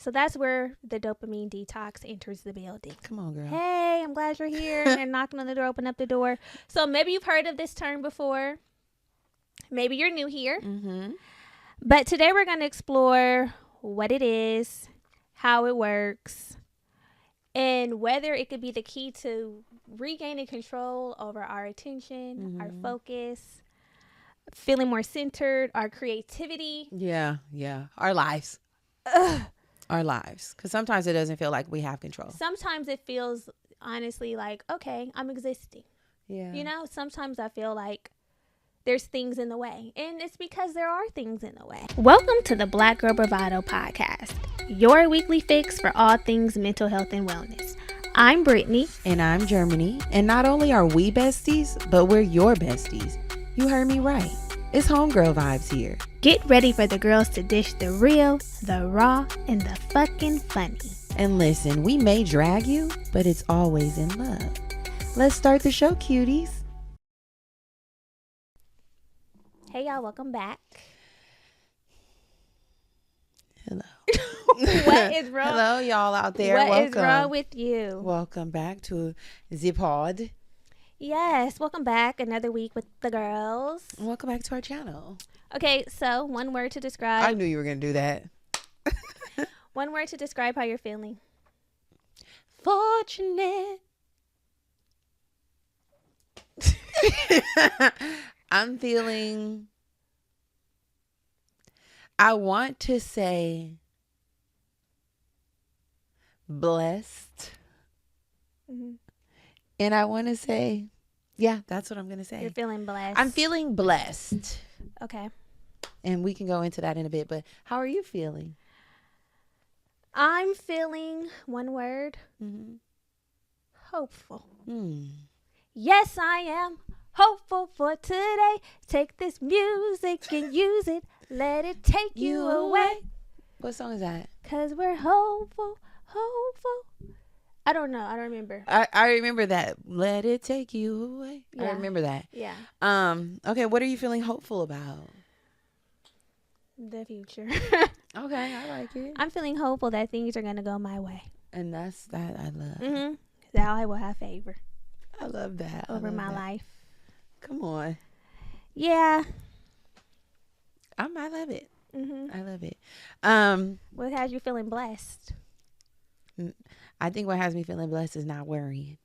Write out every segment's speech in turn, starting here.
So that's where the dopamine detox enters the building. Come on, girl. Hey, I'm glad you're here. And knocking on the door, open up the door. So maybe you've heard of this term before. Maybe you're new here. Mm-hmm. But today we're going to explore what it is, how it works, and whether it could be the key to regaining control over our attention, our focus, feeling more centered, our creativity. Yeah. Our lives. Our lives. Because sometimes it doesn't feel like we have control. Sometimes it feels, honestly, like, okay, I'm existing. Yeah. You know, sometimes I feel like there's things in the way. And it's because there are things in the way. Welcome to the Black Girl Bravado podcast, your weekly fix for all things mental health and wellness. I'm Brittany. And I'm Germany. And not only are we besties, but we're your besties. You heard me right. It's homegirl vibes here. Get ready for the girls to dish the real, the raw, and the fucking funny. And listen, we may drag you, but it's always in love. Let's start the show, cuties. Hey, y'all, welcome back. Hello. What is wrong? Hello, y'all out there. What welcome. is wrong with you? Welcome back to the pod. Yes, welcome back. Another week with the girls. Welcome back to our channel. Okay, so one word to I describe. knew you were going to do that. One word to describe how you're feeling. Fortunate. I'm feeling, I want to say blessed. Mm-hmm. And I want to say, yeah, that's what I'm going to say. You're feeling blessed. I'm feeling blessed. Okay. And we can go into that in a bit. But how are you feeling? I'm feeling, one word, hopeful. Yes, I am hopeful for today. Take this music and use it. Let it take you away. What song is that? 'Cause we're hopeful. I don't know. I don't remember. I remember that. Let it take you away. Yeah. I remember that. Yeah. Okay, what are you feeling hopeful about? The future. Okay, I like it. I'm feeling hopeful that things are going to go my way. And that's that I love. That I will have favor I love that. over my life. Come on. Yeah. I love it. I love it. What has you feeling blessed? I think what has me feeling blessed is not worrying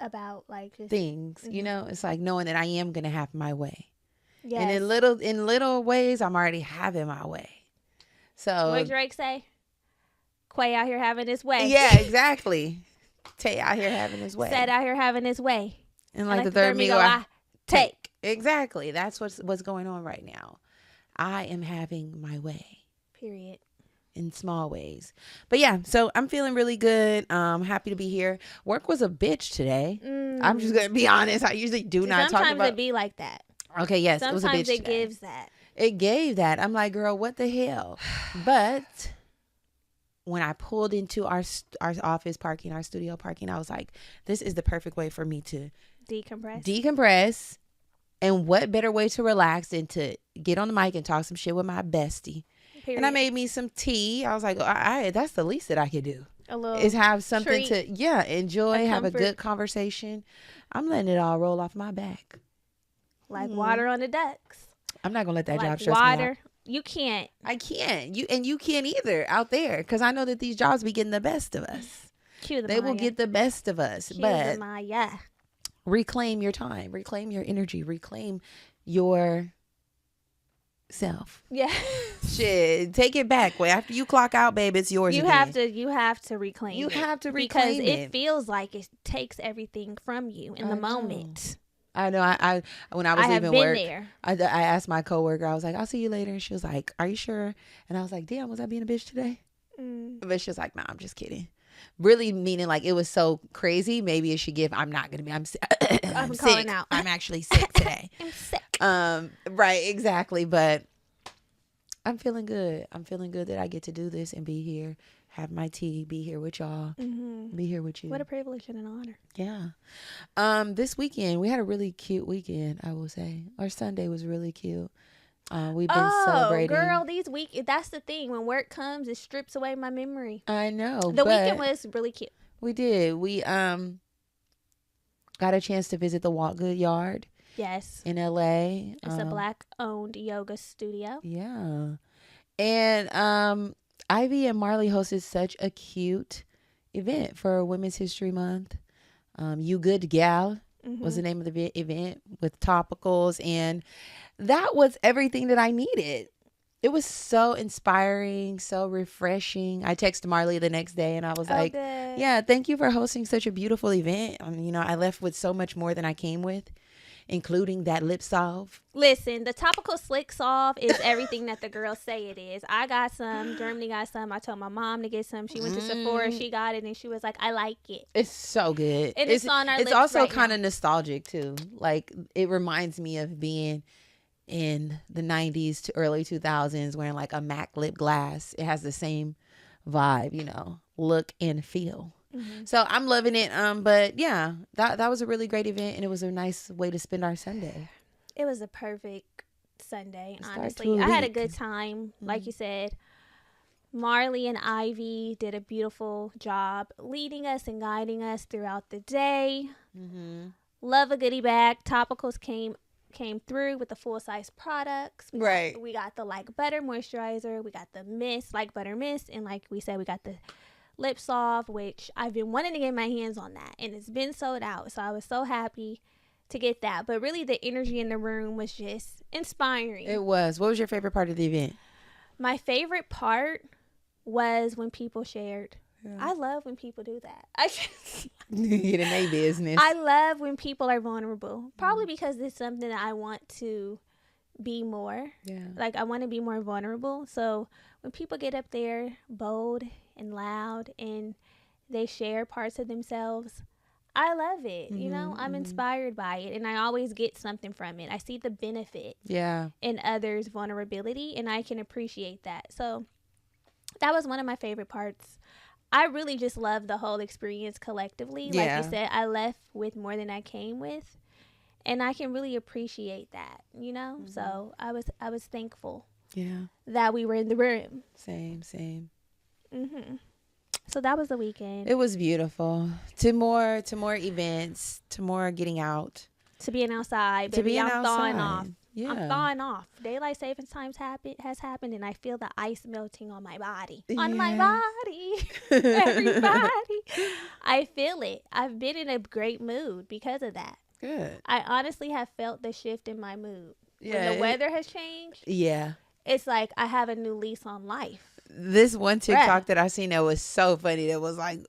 About like just things. You know, it's like knowing that I am gonna have my way. Yes. And in little ways, I'm already having my way. So what did Drake say? Quay out here having his way. Yeah, exactly. Tay out here having his way. Said out here having his way. And like the third me go, I take. Exactly. That's what's going on right now. I am having my way. Period. In small ways. But yeah, so I'm feeling really good. Happy to be here. Work was a bitch today. I'm just going to be honest. I usually do not talk about. Sometimes it be like that. Okay, yes. Sometimes it was a bitch it today. gives that. It gave that. I'm like, girl, what the hell? But when I pulled into our office parking, our studio parking, I was like, this is the perfect way for me to decompress. And what better way to relax than to get on the mic and talk some shit with my bestie. Period. And I made me some tea. I was like, that's the least that I could do. A little is have something treat, to enjoy, have a good conversation. I'm letting it all roll off my back. Like water on the ducks. I'm not gonna let that job stress me out. You can't. I can't. You can't either out there, because I know that these jobs be getting the best of us. They will get the best of us. But reclaim your time, reclaim your energy, reclaim your self. Yeah. Shit, take it back. Well, after you clock out, babe, it's yours. You again. have to reclaim. You have to reclaim because it feels like it takes everything from you in the moment. I know. I when I was leaving work, there. I asked my coworker. I was like, "I'll see you later," and she was like, "Are you sure?" And I was like, "Damn, was I being a bitch today?" But she was like, "Nah, I'm just kidding." Really meaning like it was so crazy. Maybe it should give. I'm not gonna be. I'm sick. Calling out. I'm actually sick today. I'm sick. Right, exactly. But I'm feeling good. I'm feeling good that I get to do this and be here, have my tea, be here with y'all, be here with you. What a privilege and an honor. Yeah. This weekend we had a really cute weekend. I will say our Sunday was really cute. We've been celebrating. Girl, that's the thing. When work comes, it strips away my memory. I know. The weekend was really cute. We did. We got a chance to visit the Walk Good Yard. Yes. In LA. It's a Black-owned yoga studio. Yeah. And Ivy and Marley hosted such a cute event for Women's History Month. You Good Gal was the name of the event, with topicals, and that was everything that I needed. It was so inspiring, so refreshing. I texted Marley the next day and I was like, good. Yeah, thank you for hosting such a beautiful event. I left with so much more than I came with, including that lip salve. Listen, the topical slick salve is everything that the girls say it is. I got some. Germany got some. I told my mom to get some. She went to Sephora. She got it, and she was like, I like it. It's so good. And it's on our lips. It's also right kind of nostalgic, too. Like, it reminds me of being in the 90s to early 2000s wearing, like, a MAC lip glass. It has the same vibe, look and feel. So I'm loving it. But yeah, that was a really great event, and it was a nice way to spend our Sunday. It was a perfect Sunday, honestly. I had a good time. Like you said, Marley and Ivy did a beautiful job leading us and guiding us throughout the day. Love a goodie bag. Topicals came through with the full-size products. We got the Like Butter moisturizer. We got the mist, Like Butter mist, and like we said, we got the lip salve, which I've been wanting to get my hands on that, and it's been sold out, so I was so happy to get that. But really, the energy in the room was just inspiring. It was. What was your favorite part of the event? My favorite part was when people shared. I love when people do that. I just get in their business. I love when people are vulnerable, probably because it's something that I want to be more. Like, I want to be more vulnerable. So when people get up there bold and loud and they share parts of themselves, I love it. I'm inspired by it, and I always get something from it. I see the benefit in others' vulnerability, and I can appreciate that. So that was one of my favorite parts. I really just love the whole experience collectively. Like you said, I left with more than I came with, and I can really appreciate that, So I was thankful that we were in the room. Same. So that was the weekend. It was beautiful. To more events, to more getting out. To being outside. Baby, to being I'm outside. thawing off. Yeah. I'm thawing off. Daylight savings times has happened, and I feel the ice melting on my body. On my body. Everybody. I feel it. I've been in a great mood because of that. Good. I honestly have felt the shift in my mood. When the weather has changed. Yeah. It's like I have a new lease on life. This one TikTok that I seen that was so funny. That was like,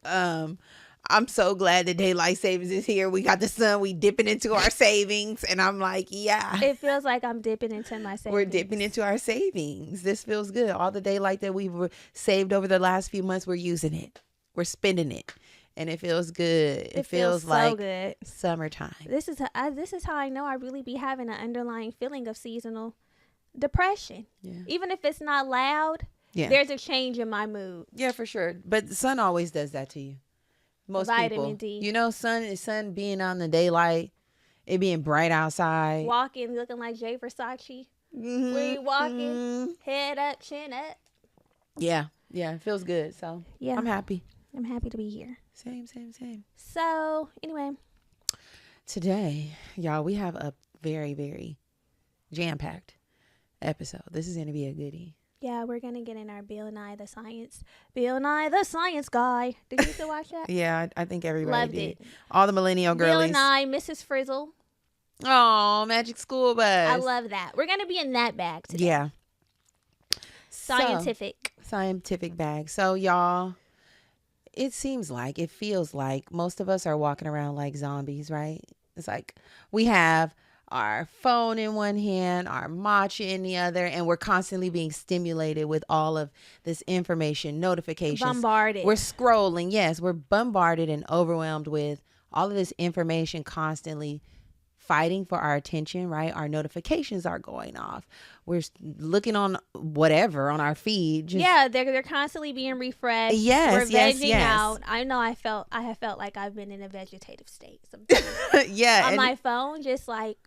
I'm so glad that daylight savings is here. We got the sun. We dipping into our savings. And I'm like, yeah. It feels like I'm dipping into my savings. We're dipping into our savings. This feels good. All the daylight that we've saved over the last few months, we're using it. We're spending it. And it feels good. It feels so like good. Summertime. This is how I know I really be having an underlying feeling of seasonal depression. Yeah. Even if it's not loud, there's a change in my mood. Yeah, for sure. But the sun always does that to you. Most Vitamin people. D. Sun being on the daylight, it being bright outside. Walking, looking like Jay Versace. Where you walking, head up, chin up. Yeah, it feels good. So I'm happy. I'm happy to be here. Same. So anyway, today, y'all, we have a very, very jam-packed episode. This is going to be a goodie. Yeah, we're going to get in our Bill Nye the Science Guy. Did you still watch that? Yeah, I think everybody Loved did. it. All the millennial girlies. Bill Nye, Mrs. Frizzle. Oh, Magic School Bus. I love that. We're going to be in that bag today. Yeah. Scientific bag. So, y'all, it feels like most of us are walking around like zombies, right? It's like we have our phone in one hand, our matcha in the other, and we're constantly being stimulated with all of this information, notifications. Bombarded. We're scrolling. Yes, we're bombarded and overwhelmed with all of this information constantly fighting for our attention, right? Our notifications are going off. We're looking on whatever on our feed. They're constantly being refreshed. Yes, we're vegging out. I know I have felt like I've been in a vegetative state sometimes. Yeah. On my phone, just like.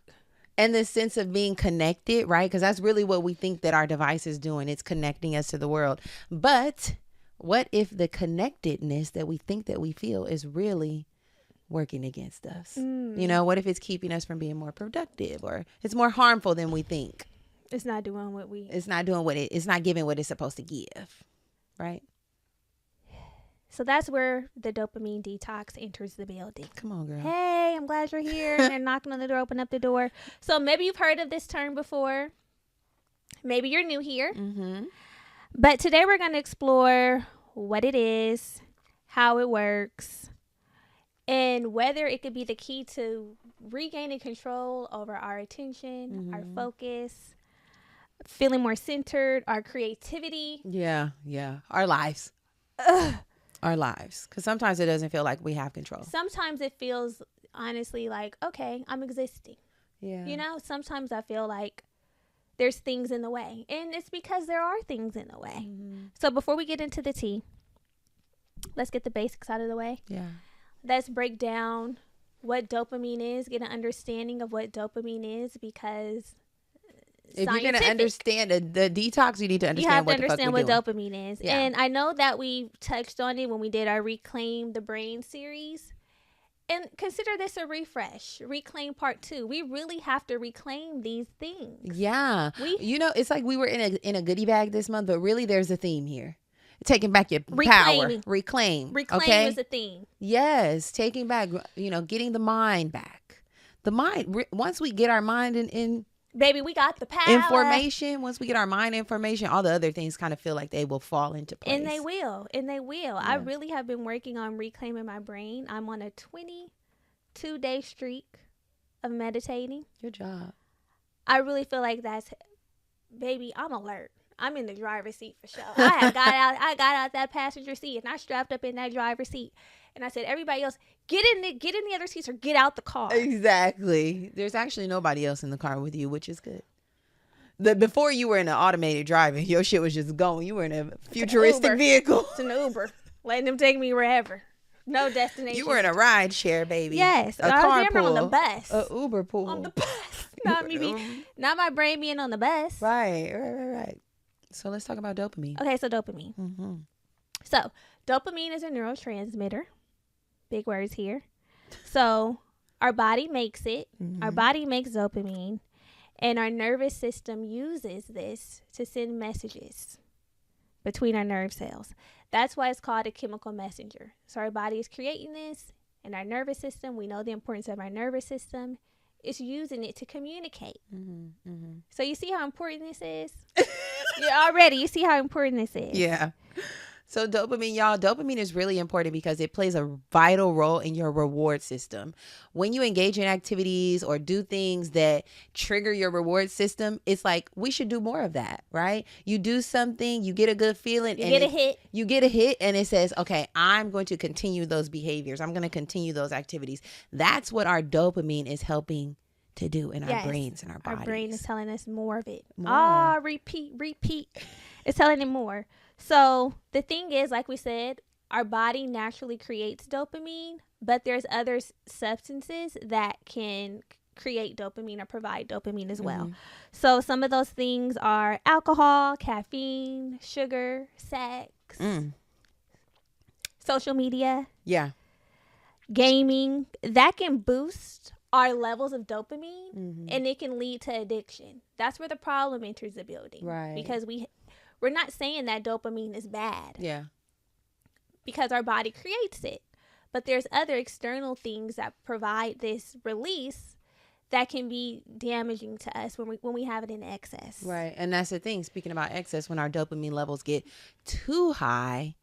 And the sense of being connected, right? Because that's really what we think that our device is doing. It's connecting us to the world. But what if the connectedness that we think that we feel is really working against us? You know, what if it's keeping us from being more productive, or it's more harmful than we think? It's not doing what it's not giving what it's supposed to give, right? So that's where the dopamine detox enters the building. Come on, girl. Hey, I'm glad you're here. And they're knocking on the door, open up the door. So maybe you've heard of this term before. Maybe you're new here. But today we're going to explore what it is, how it works, and whether it could be the key to regaining control over our attention, our focus, feeling more centered, our creativity. Yeah. Our lives. Our lives. Because sometimes it doesn't feel like we have control. Sometimes it feels, honestly, like, okay, I'm existing. Yeah. You know, sometimes I feel like there's things in the way. And it's because there are things in the way. So before we get into the tea, let's get the basics out of the way. Yeah. Let's break down what dopamine is, get an understanding of what dopamine is, because if you're going to understand the detox, you need to understand what dopamine is. Yeah. And I know that we touched on it when we did our Reclaim the Brain series. And consider this a refresh. Reclaim part 2. We really have to reclaim these things. Yeah. It's like we were in a goodie bag this month, but really there's a theme here. Taking back your power. Reclaim. Reclaim is a theme. Yes. Taking back, getting the mind back. The mind, once we get our mind in baby, we got the power. Information. Once we get our mind information, all the other things kind of feel like they will fall into place. And they will. Yeah. I really have been working on reclaiming my brain. I'm on a 22-day streak of meditating. Good job. I really feel like baby, I'm alert. I'm in the driver's seat for sure. I got out that passenger seat and I strapped up in that driver's seat. And I said, everybody else, get in the other seats or get out the car. Exactly. There's actually nobody else in the car with you, which is good. Before you were in an automated driving, your shit was just going. You were in a futuristic vehicle. It's an Uber. Letting them take me wherever. No destination. You were in a ride share, baby. Yes. A carpool. On the bus. A Uber pool. On the bus. Not my brain being on the bus. Right. So let's talk about dopamine. Okay, so dopamine. So dopamine is a neurotransmitter. Big words here. So our body makes it. Our body makes dopamine. And our nervous system uses this to send messages between our nerve cells. That's why it's called a chemical messenger. So our body is creating this, and our nervous system, we know the importance of our nervous system, is using it to communicate. So you see how important this is? You see how important this is. Yeah. So dopamine, y'all, dopamine is really important because it plays a vital role in your reward system. When you engage in activities or do things that trigger your reward system, it's like we should do more of that, right? You do something, you get a good feeling. You get a hit and it says, okay, I'm going to continue those behaviors. I'm going to continue those activities. That's what our dopamine is helping to do in our brains and our bodies. Our brain is telling us more of it. Repeat. It's telling it more. So the thing is, like we said, our body naturally creates dopamine, but there's other substances that can create dopamine or provide dopamine as well. So some of those things are alcohol, caffeine, sugar, sex, social media, gaming. That can boost our levels of dopamine and it can lead to addiction. That's where the problem enters the building. Right. Because we're not saying that dopamine is bad. Yeah. Because our body creates it. But there's other external things that provide this release that can be damaging to us when we have it in excess. Right. And that's the thing. Speaking about excess, when our dopamine levels get too high,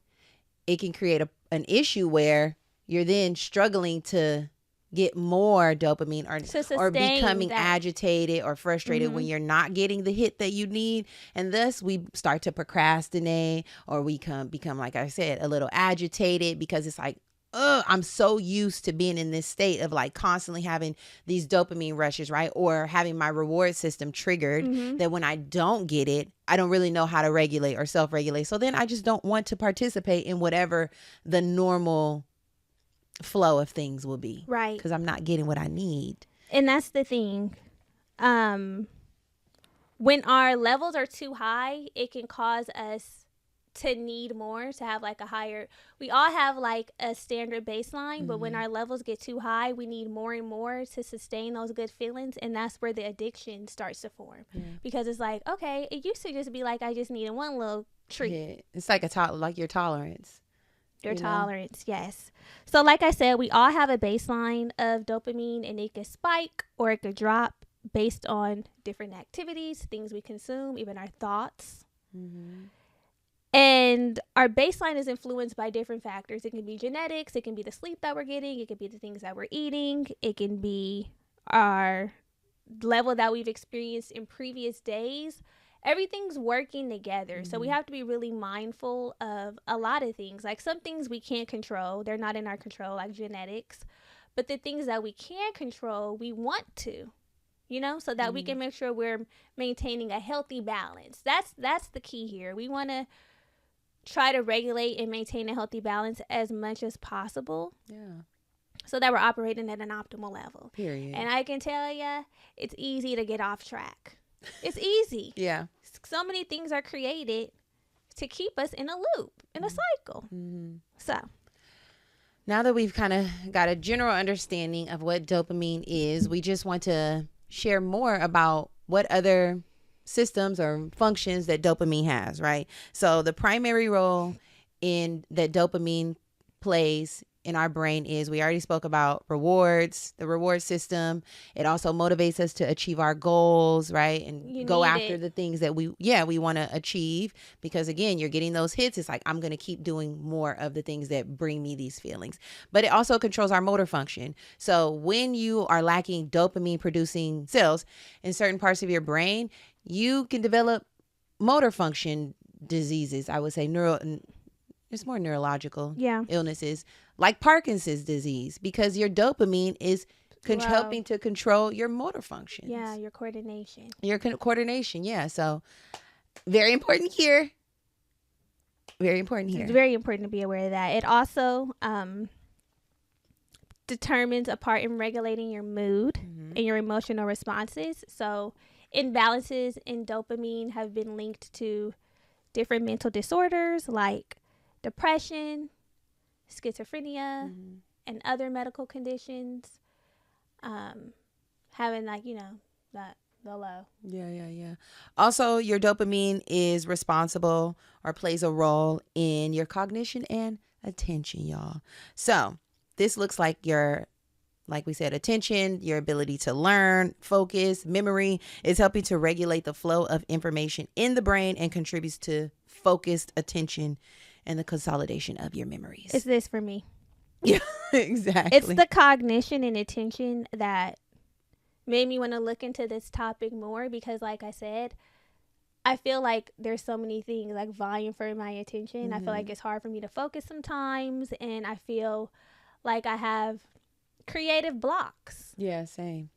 it can create an issue where you're then struggling to get more dopamine or becoming agitated or frustrated when you're not getting the hit that you need. And thus we start to procrastinate, or we become, like I said, a little agitated because it's like, I'm so used to being in this state of like constantly having these dopamine rushes, right? Or having my reward system triggered that when I don't get it, I don't really know how to regulate or self-regulate. So then I just don't want to participate in whatever the normal flow of things will be, right? Because I'm not getting what I need. And that's the thing. when our levels are too high, it can cause us to need more, to have like a higher, we all have like a standard baseline, but when our levels get too high, we need more and more to sustain those good feelings, and that's where the addiction starts to form. Because it's like, okay, it used to just be like I just needed one little treat. Yeah. It's like like your tolerance. Your tolerance, yes. So like I said, we all have a baseline of dopamine, and it could spike or it could drop based on different activities, things we consume, even our thoughts. And our baseline is influenced by different factors. It can be genetics, it can be the sleep that we're getting, it can be the things that we're eating, it can be our level that we've experienced in previous days. Everything's working together. So we have to be really mindful of a lot of things. Like some things we can't control, they're not in our control, like genetics. But the things that we can control, we want to, so that we can make sure we're maintaining a healthy balance. That's the key here. We want to try to regulate and maintain a healthy balance as much as possible. Yeah. So that we're operating at an optimal level. Period. And I can tell you, it's easy to get off track. It's easy. Yeah. So many things are created to keep us in a loop, in a cycle. So now that we've kind of got a general understanding of what dopamine is, we just want to share more about what other systems or functions that dopamine has, right? So the primary role in that dopamine plays in our brain is, we already spoke about rewards, the reward system. It also motivates us to achieve our goals, right? And go after the things that we want to achieve, because again, you're getting those hits. It's like, I'm going to keep doing more of the things that bring me these feelings. But it also controls our motor function. So when you are lacking dopamine producing cells in certain parts of your brain, you can develop motor function diseases. I would say it's more neurological illnesses, like Parkinson's disease, because your dopamine is helping to control your motor functions. Yeah, your coordination. Yeah. So very important here. Very important here. It's very important to be aware of that. It also determines a part in regulating your mood and your emotional responses. So imbalances in dopamine have been linked to different mental disorders like depression, schizophrenia, and other medical conditions. Having the low. Yeah. Also, your dopamine is responsible or plays a role in your cognition and attention, y'all. So this looks like like we said, attention, your ability to learn, focus, memory is helping to regulate the flow of information in the brain and contributes to focused attention and the consolidation of your memories. It's this for me. Yeah, exactly. It's the cognition and attention that made me want to look into this topic more, because like I said, I feel like there's so many things like vying for my attention. I feel like it's hard for me to focus sometimes, and I feel like I have creative blocks. Yeah, same.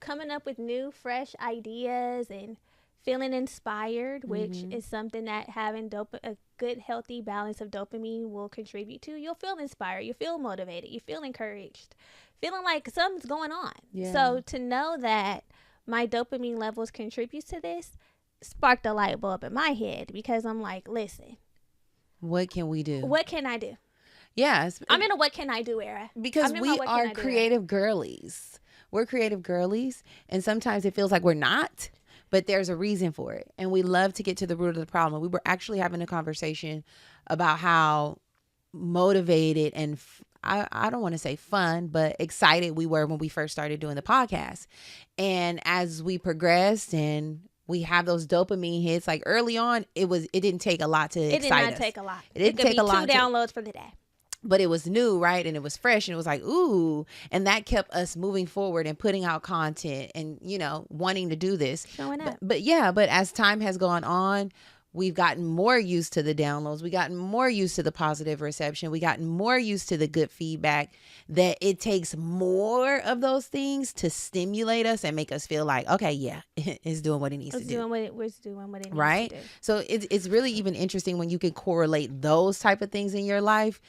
Coming up with new, fresh ideas and feeling inspired, which is something that having a good, healthy balance of dopamine will contribute to. You'll feel inspired. You feel motivated. You feel encouraged. Feeling like something's going on. Yeah. So to know that my dopamine levels contribute to this sparked a light bulb in my head, because I'm like, listen. What can we do? What can I do? Yes. I'm in a what can I do era. Because we are creative girlies. We're creative girlies. And sometimes it feels like we're not. But there's a reason for it. And we love to get to the root of the problem. We were actually having a conversation about how motivated and I don't want to say fun, but excited we were when we first started doing the podcast. And as we progressed and we have those dopamine hits, like early on, it didn't take a lot to excite us. It did not take a lot. It didn't take a lot. 2 downloads for the day. But it was new, right? And it was fresh, and it was like, ooh. And that kept us moving forward and putting out content and, wanting to do this. Showing up. But as time has gone on, we've gotten more used to the downloads. We've gotten more used to the positive reception. We've gotten more used to the good feedback, that it takes more of those things to stimulate us and make us feel like, okay, yeah, it's doing what it needs to do. It's doing what it needs to do. Right? So it's really even interesting when you can correlate those type of things in your life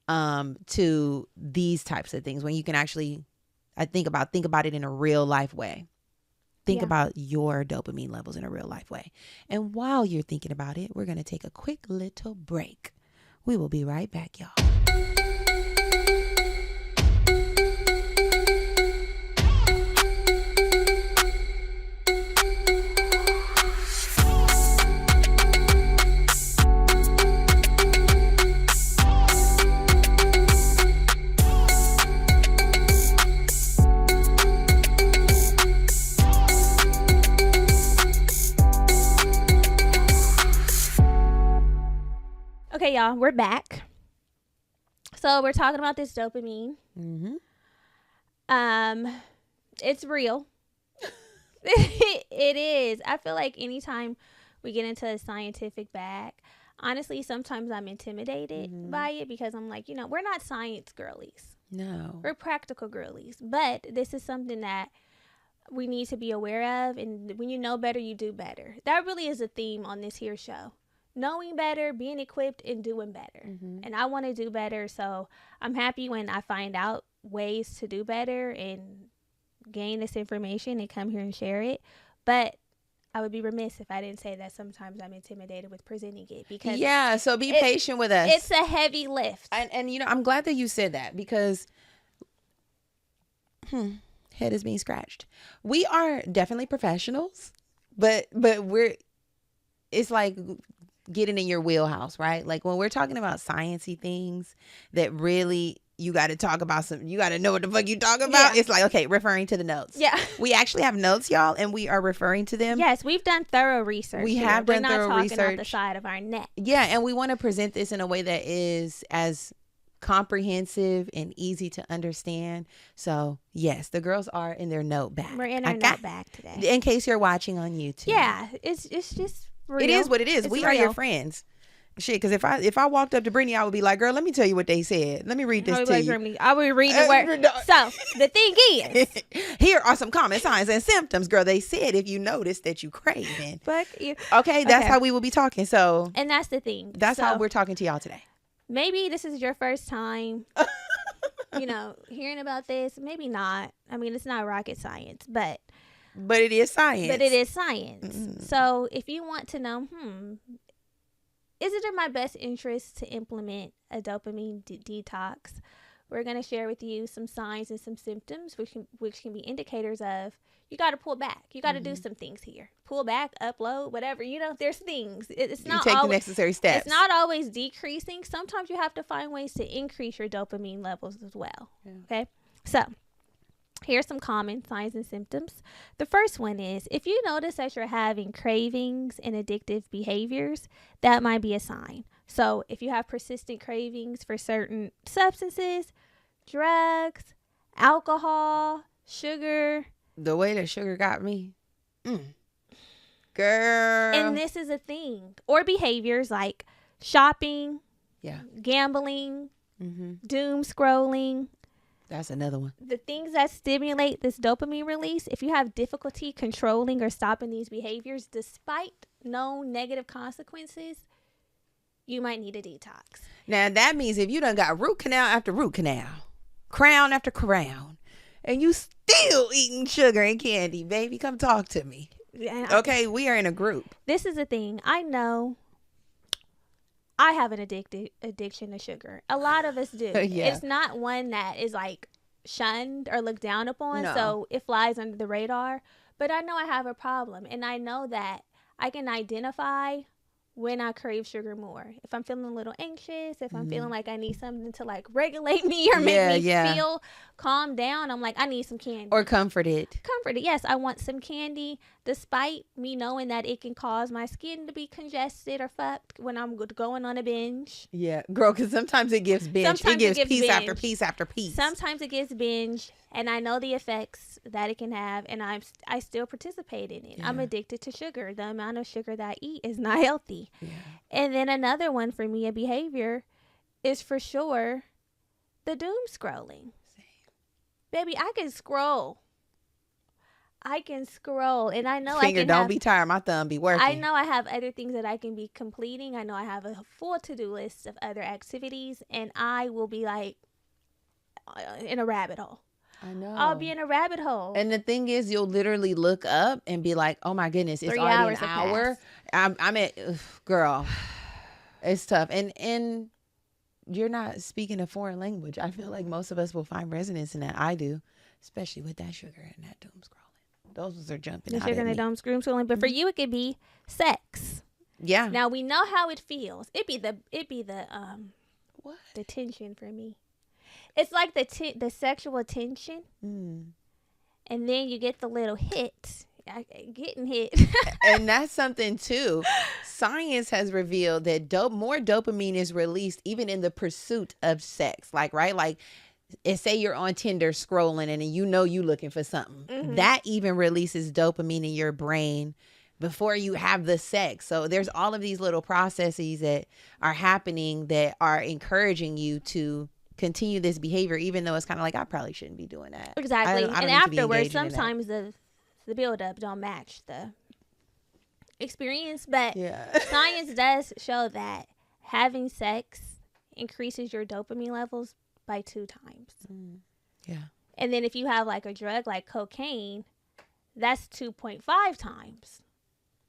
to these types of things, when you can actually, think about it in a real life way. think about your dopamine levels in a real life way. And while you're thinking about it, we're going to take a quick little break. We will be right back, y'all. Okay, y'all, we're back. So we're talking about this dopamine. Mm-hmm. It's real. It is. I feel like anytime we get into a scientific bag, honestly, sometimes I'm intimidated by it because I'm like, we're not science girlies. No. We're practical girlies. But this is something that we need to be aware of. And when you know better, you do better. That really is a theme on this here show. Knowing better, being equipped, and doing better. And I want to do better, so I'm happy when I find out ways to do better and gain this information and come here and share it. But I would be remiss if I didn't say that sometimes I'm intimidated with presenting it because so be patient with us. It's a heavy lift. And I'm glad that you said that because head is being scratched. We are definitely professionals, but it's like getting in your wheelhouse, right? Like when we're talking about sciencey things that really you got to talk about you got to know what the fuck you talking about. It's like, okay, referring to the notes. Yeah. We actually have notes, y'all, and we are referring to them. Yes, we've done thorough research. We have done thorough research. We're not talking out the side of our neck. Yeah, and we want to present this in a way that is as comprehensive and easy to understand. So, yes, the girls are in their note bag. We're in our note bag today. In case you're watching on YouTube. Yeah, it's just real. It is what it is. It's we real. are your friends. Shit, because if I walked up to Brittany, I would be like, girl, let me tell you what they said. Let me read this to you. I would read the word. So, the thing is. Here are some common signs and symptoms, girl. They said if you notice that you craving. Fuck you. Okay, that's how we will be talking. So. And that's the thing. That's how we're talking to y'all today. Maybe this is your first time, hearing about this. Maybe not. I mean, it's not rocket science, but it is science. But it is science. Mm-hmm. So if you want to know, is it in my best interest to implement a dopamine detox? We're going to share with you some signs and some symptoms, which can be indicators of you got to pull back. You got to do some things here. Pull back, upload, whatever. There's things. It's not you take the necessary steps. It's not always decreasing. Sometimes you have to find ways to increase your dopamine levels as well. Yeah. Okay? So, here's some common signs and symptoms. The first one is if you notice that you're having cravings and addictive behaviors, that might be a sign. So, if you have persistent cravings for certain substances, drugs, alcohol, sugar. The way that sugar got me. Girl. And this is a thing. Or behaviors like shopping, gambling, doom scrolling. That's another one. The things that stimulate this dopamine release, if you have difficulty controlling or stopping these behaviors, despite known negative consequences, you might need a detox. Now, that means if you done got root canal after root canal, crown after crown, and you still eating sugar and candy, baby, come talk to me. Okay, we are in a group. This is the thing. I know I have an addiction to sugar. A lot of us do. It's not one that is like shunned or looked down upon, so it flies under the radar. But I know I have a problem, and I know that I can identify when I crave sugar more. If I'm feeling a little anxious, if I'm feeling like I need something to like regulate me or make me feel calm down, I'm like, I need some candy. Or comforted. Yes, I want some candy, despite me knowing that it can cause my skin to be congested or fucked when I'm going on a binge. Yeah, girl, because sometimes it gives binge. Sometimes it gives piece binge. After piece after piece. Sometimes it gives binge, and I know the effects that it can have, and I still participate in it. Yeah. I'm addicted to sugar. The amount of sugar that I eat is not healthy. Yeah. And then another one for me, a behavior, is for sure the doom scrolling. Baby, I can scroll, and I know Finger don't be tired. My thumb be working. I know I have other things that I can be completing. I know I have a full to-do list of other activities, and I will be like in a rabbit hole. I know. I'll be in a rabbit hole. And the thing is, you'll literally look up and be like, oh my goodness, it's already an hour. I'm at, girl, it's tough. And you're not speaking a foreign language. I feel like most of us will find resonance in that. I do, especially with that sugar and that doom scrolling. Those are jumping out at me. The sugar and the doom scrolling. But for you, it could be sex. Yeah. Now we know how it feels. It'd be the what? The tension for me. It's like the sexual tension, and then you get the little hit, getting hit. And that's something too. Science has revealed that more dopamine is released even in the pursuit of sex. Like, right? Like, say you're on Tinder scrolling and you know you looking for something. Mm-hmm. That even releases dopamine in your brain before you have the sex. So there's all of these little processes that are happening that are encouraging you to continue this behavior, even though it's kind of like, I probably shouldn't be doing that. Exactly. And afterwards, sometimes the build up don't match the experience, but science does show that having sex increases your dopamine levels by 2 times. Yeah. And then if you have like a drug like cocaine, that's 2.5 times.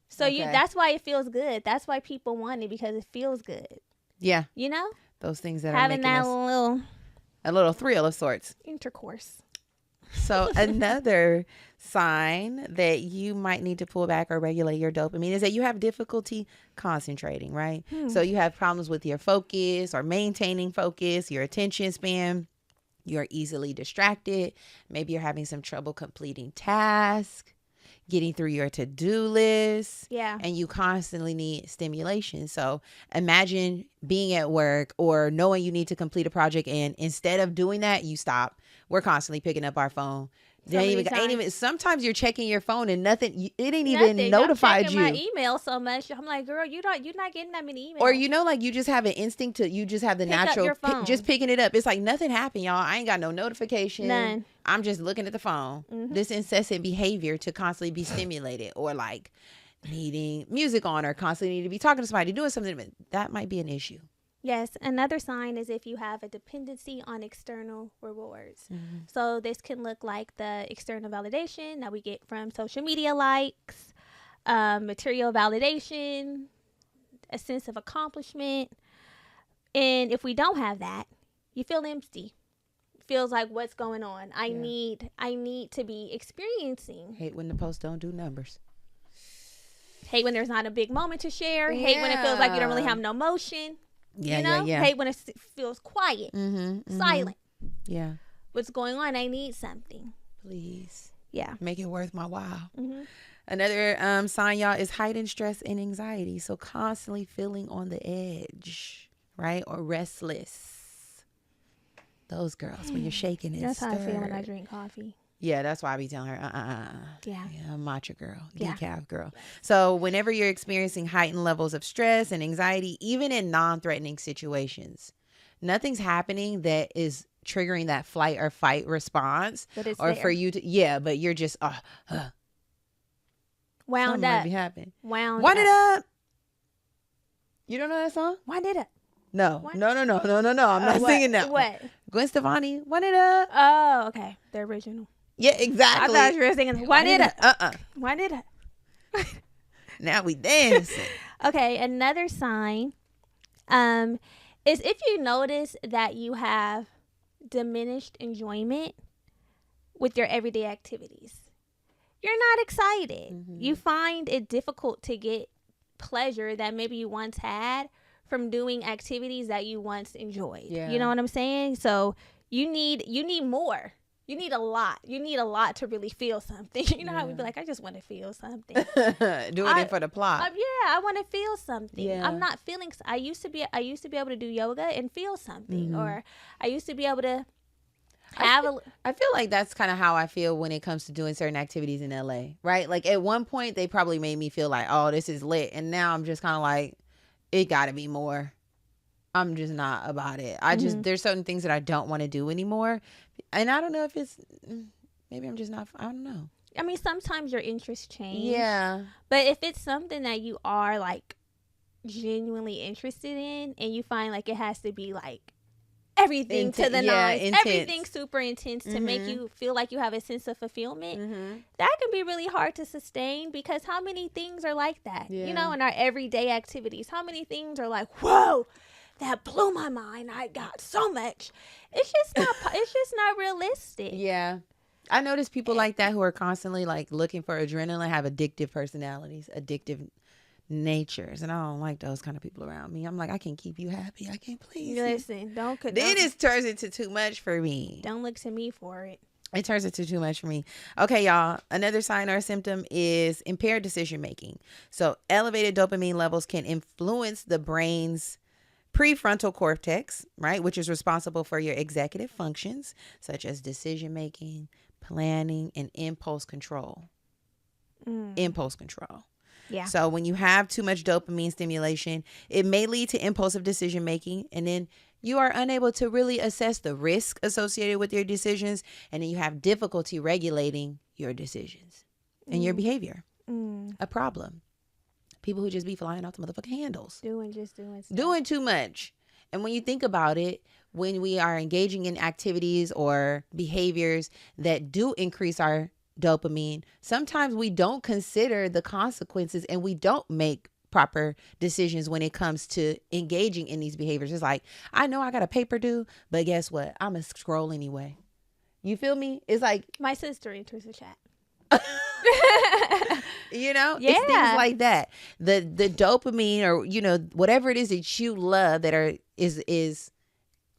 So that's why it feels good. That's why people want it, because it feels good. Yeah. You know? Those things that having are making a little thrill of sorts. Intercourse. So another sign that you might need to pull back or regulate your dopamine is that you have difficulty concentrating, right? So you have problems with your focus or maintaining focus, your attention span. You're easily distracted. Maybe you're having some trouble completing tasks, getting through your to-do list. Yeah. And you constantly need stimulation. So imagine being at work or knowing you need to complete a project, and instead of doing that, you stop. We're constantly picking up our phone. Sometimes you're checking your phone and it ain't even notified you. I'm checking my email so much. I'm like, girl, you're not getting that many emails. Or like you just have an instinct you just have the natural just picking it up. It's like nothing happened, y'all. I ain't got no notification. None. I'm just looking at the phone. Mm-hmm. This incessant behavior to constantly be stimulated, or like needing music on, or constantly need to be talking to somebody, doing something, that might be an issue. Yes. Another sign is if you have a dependency on external rewards. Mm-hmm. So this can look like the external validation that we get from social media likes, material validation, a sense of accomplishment. And if we don't have that, you feel empty. Feels like, what's going on? I need to be experiencing. Hate when the posts don't do numbers. Hate when there's not a big moment to share. Yeah. Hate when it feels like you don't really have no motion. Yeah. Hate when it feels quiet, silent. Yeah. What's going on? I need something. Please. Yeah. Make it worth my while. Mm-hmm. Another sign, y'all, is heightened stress and anxiety. So constantly feeling on the edge, right? Or restless. Those girls, when you're shaking and That's stirred. how I feel when I drink coffee. Yeah, that's why I be telling her, Yeah, matcha girl, decaf girl. So whenever you're experiencing heightened levels of stress and anxiety, even in non-threatening situations, nothing's happening that is triggering that flight or fight response. But it's or there. For you to, but you're just, wound up. Might be happening. Wound it up. You don't know that song? Wind it up. No. I'm not singing that. What? Gwen Stefani, Wind It Up. Oh, okay. The original. Yeah, exactly. I thought you were singing Wind It Up. Wind it up. Now we dancing. Okay, another sign is if you notice that you have diminished enjoyment with your everyday activities. You're not excited. Mm-hmm. You find it difficult to get pleasure that maybe you once had from doing activities that you once enjoyed. Yeah. You know what I'm saying? So you need more. You need a lot. You need a lot to really feel something. You know how we'd be like, I just want to feel something. Do it for the plot. I want to feel something. Yeah. I'm not feeling. I used to be able to do yoga and feel something, or I used to be able to have I feel like that's kind of how I feel when it comes to doing certain activities in LA, right? Like at one point they probably made me feel like, oh, this is lit, and now I'm just kind of like, it got to be more. I'm just not about it. There's certain things that I don't want to do anymore. And I don't know if it's, maybe I'm just not, I don't know. I mean, sometimes your interests change. Yeah. But if it's something that you are like genuinely interested in, and you find like it has to be like everything to the nines. Intense. Everything super intense to make you feel like you have a sense of fulfillment. That can be really hard to sustain, because how many things are like that? Yeah. You know, in our everyday activities, how many things are like, whoa, that blew my mind. I got so much. It's just not realistic. Yeah. I notice people like that who are constantly like looking for adrenaline have addictive personalities, addictive natures, and I don't like those kind of people around me. I'm like, I can keep you happy. I can't please you. Listen, then it turns into too much for me. Don't look to me for it. It turns into too much for me. Okay, y'all. Another sign or symptom is impaired decision making. So elevated dopamine levels can influence the brain's prefrontal cortex, right, which is responsible for your executive functions such as decision making, planning, and impulse control. Impulse control. Yeah. So when you have too much dopamine stimulation, it may lead to impulsive decision making, and then you are unable to really assess the risk associated with your decisions, and then you have difficulty regulating your decisions and your behavior. A problem. People who just be flying off the motherfucking handles. Doing stuff. Doing too much. And when you think about it, when we are engaging in activities or behaviors that do increase our dopamine, sometimes we don't consider the consequences and we don't make proper decisions when it comes to engaging in these behaviors. It's like, I know I got a paper due, but guess what? I'm going to scroll anyway. You feel me? It's like my sister enters the chat. You know, it's things like that. The dopamine, or you know, whatever it is that you love that is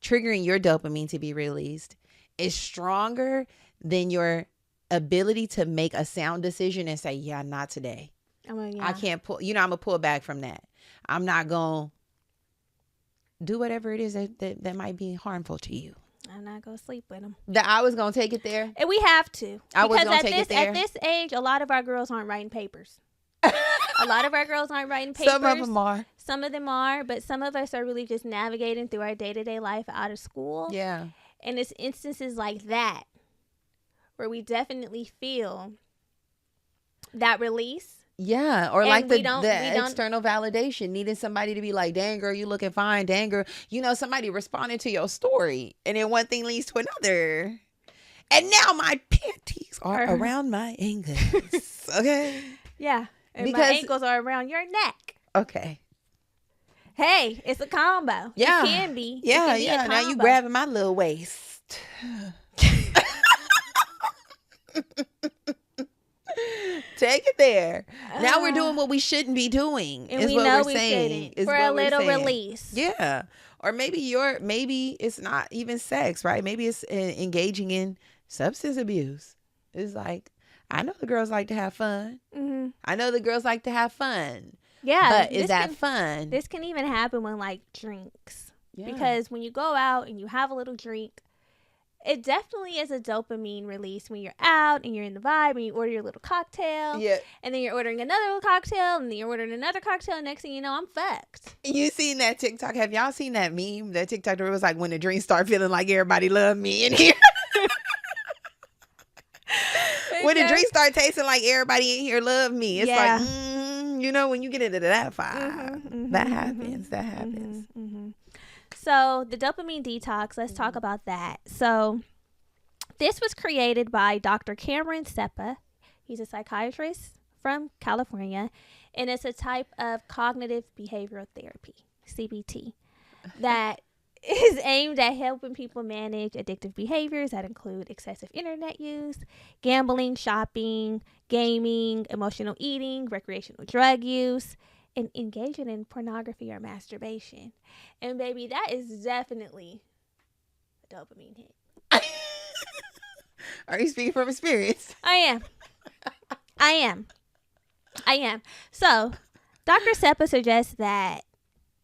triggering your dopamine to be released is stronger than your ability to make a sound decision and say, yeah, not today. I can't pull, I'm gonna pull back from that. I'm not gonna do whatever it is that might be harmful to you. I'm not gonna sleep with them. That I was gonna take it there. And we have to. I was gonna take it there. At this age, a lot of our girls aren't writing papers. A lot of our girls aren't writing papers. Some of them are. Some of them are, but some of us are really just navigating through our day-to-day life out of school. Yeah. And it's instances like that where we definitely feel that release. Yeah, or and like the external validation, needing somebody to be like, dang girl, you looking fine, dang girl, somebody responding to your story, and then one thing leads to another, and now my panties are around my ankles. Okay. Yeah, and because my ankles are around your neck. Okay. Hey, it's a combo. Yeah, it can be. Yeah, yeah. Now you grabbing my little waist. Take it there. Now we're doing what we shouldn't be doing. And we know we shouldn't. For a little release. Yeah. Or maybe it's not even sex, right? Maybe it's engaging in substance abuse. It's like, I know the girls like to have fun. Mm-hmm. I know the girls like to have fun. Yeah. But is that fun? This can even happen when like drinks. Yeah. Because when you go out and you have a little drink, it definitely is a dopamine release when you're out and you're in the vibe and you order your little cocktail. Yeah. And then you're ordering another little cocktail and then you're ordering another cocktail. And next thing you know, I'm fucked. You seen that TikTok? Have y'all seen that meme? That TikTok where it was like, when the drinks start feeling like everybody love me in here. When the drinks start tasting like everybody in here love me. It's like, when you get into that vibe, that happens. That happens. So the dopamine detox, let's talk about that. So this was created by Dr. Cameron Seppa. He's a psychiatrist from California, and it's a type of cognitive behavioral therapy, CBT, that is aimed at helping people manage addictive behaviors that include excessive internet use, gambling, shopping, gaming, emotional eating, recreational drug use, and engaging in pornography or masturbation. And baby, that is definitely a dopamine hit. Are you speaking from experience? I am. So, Dr. Seppa suggests that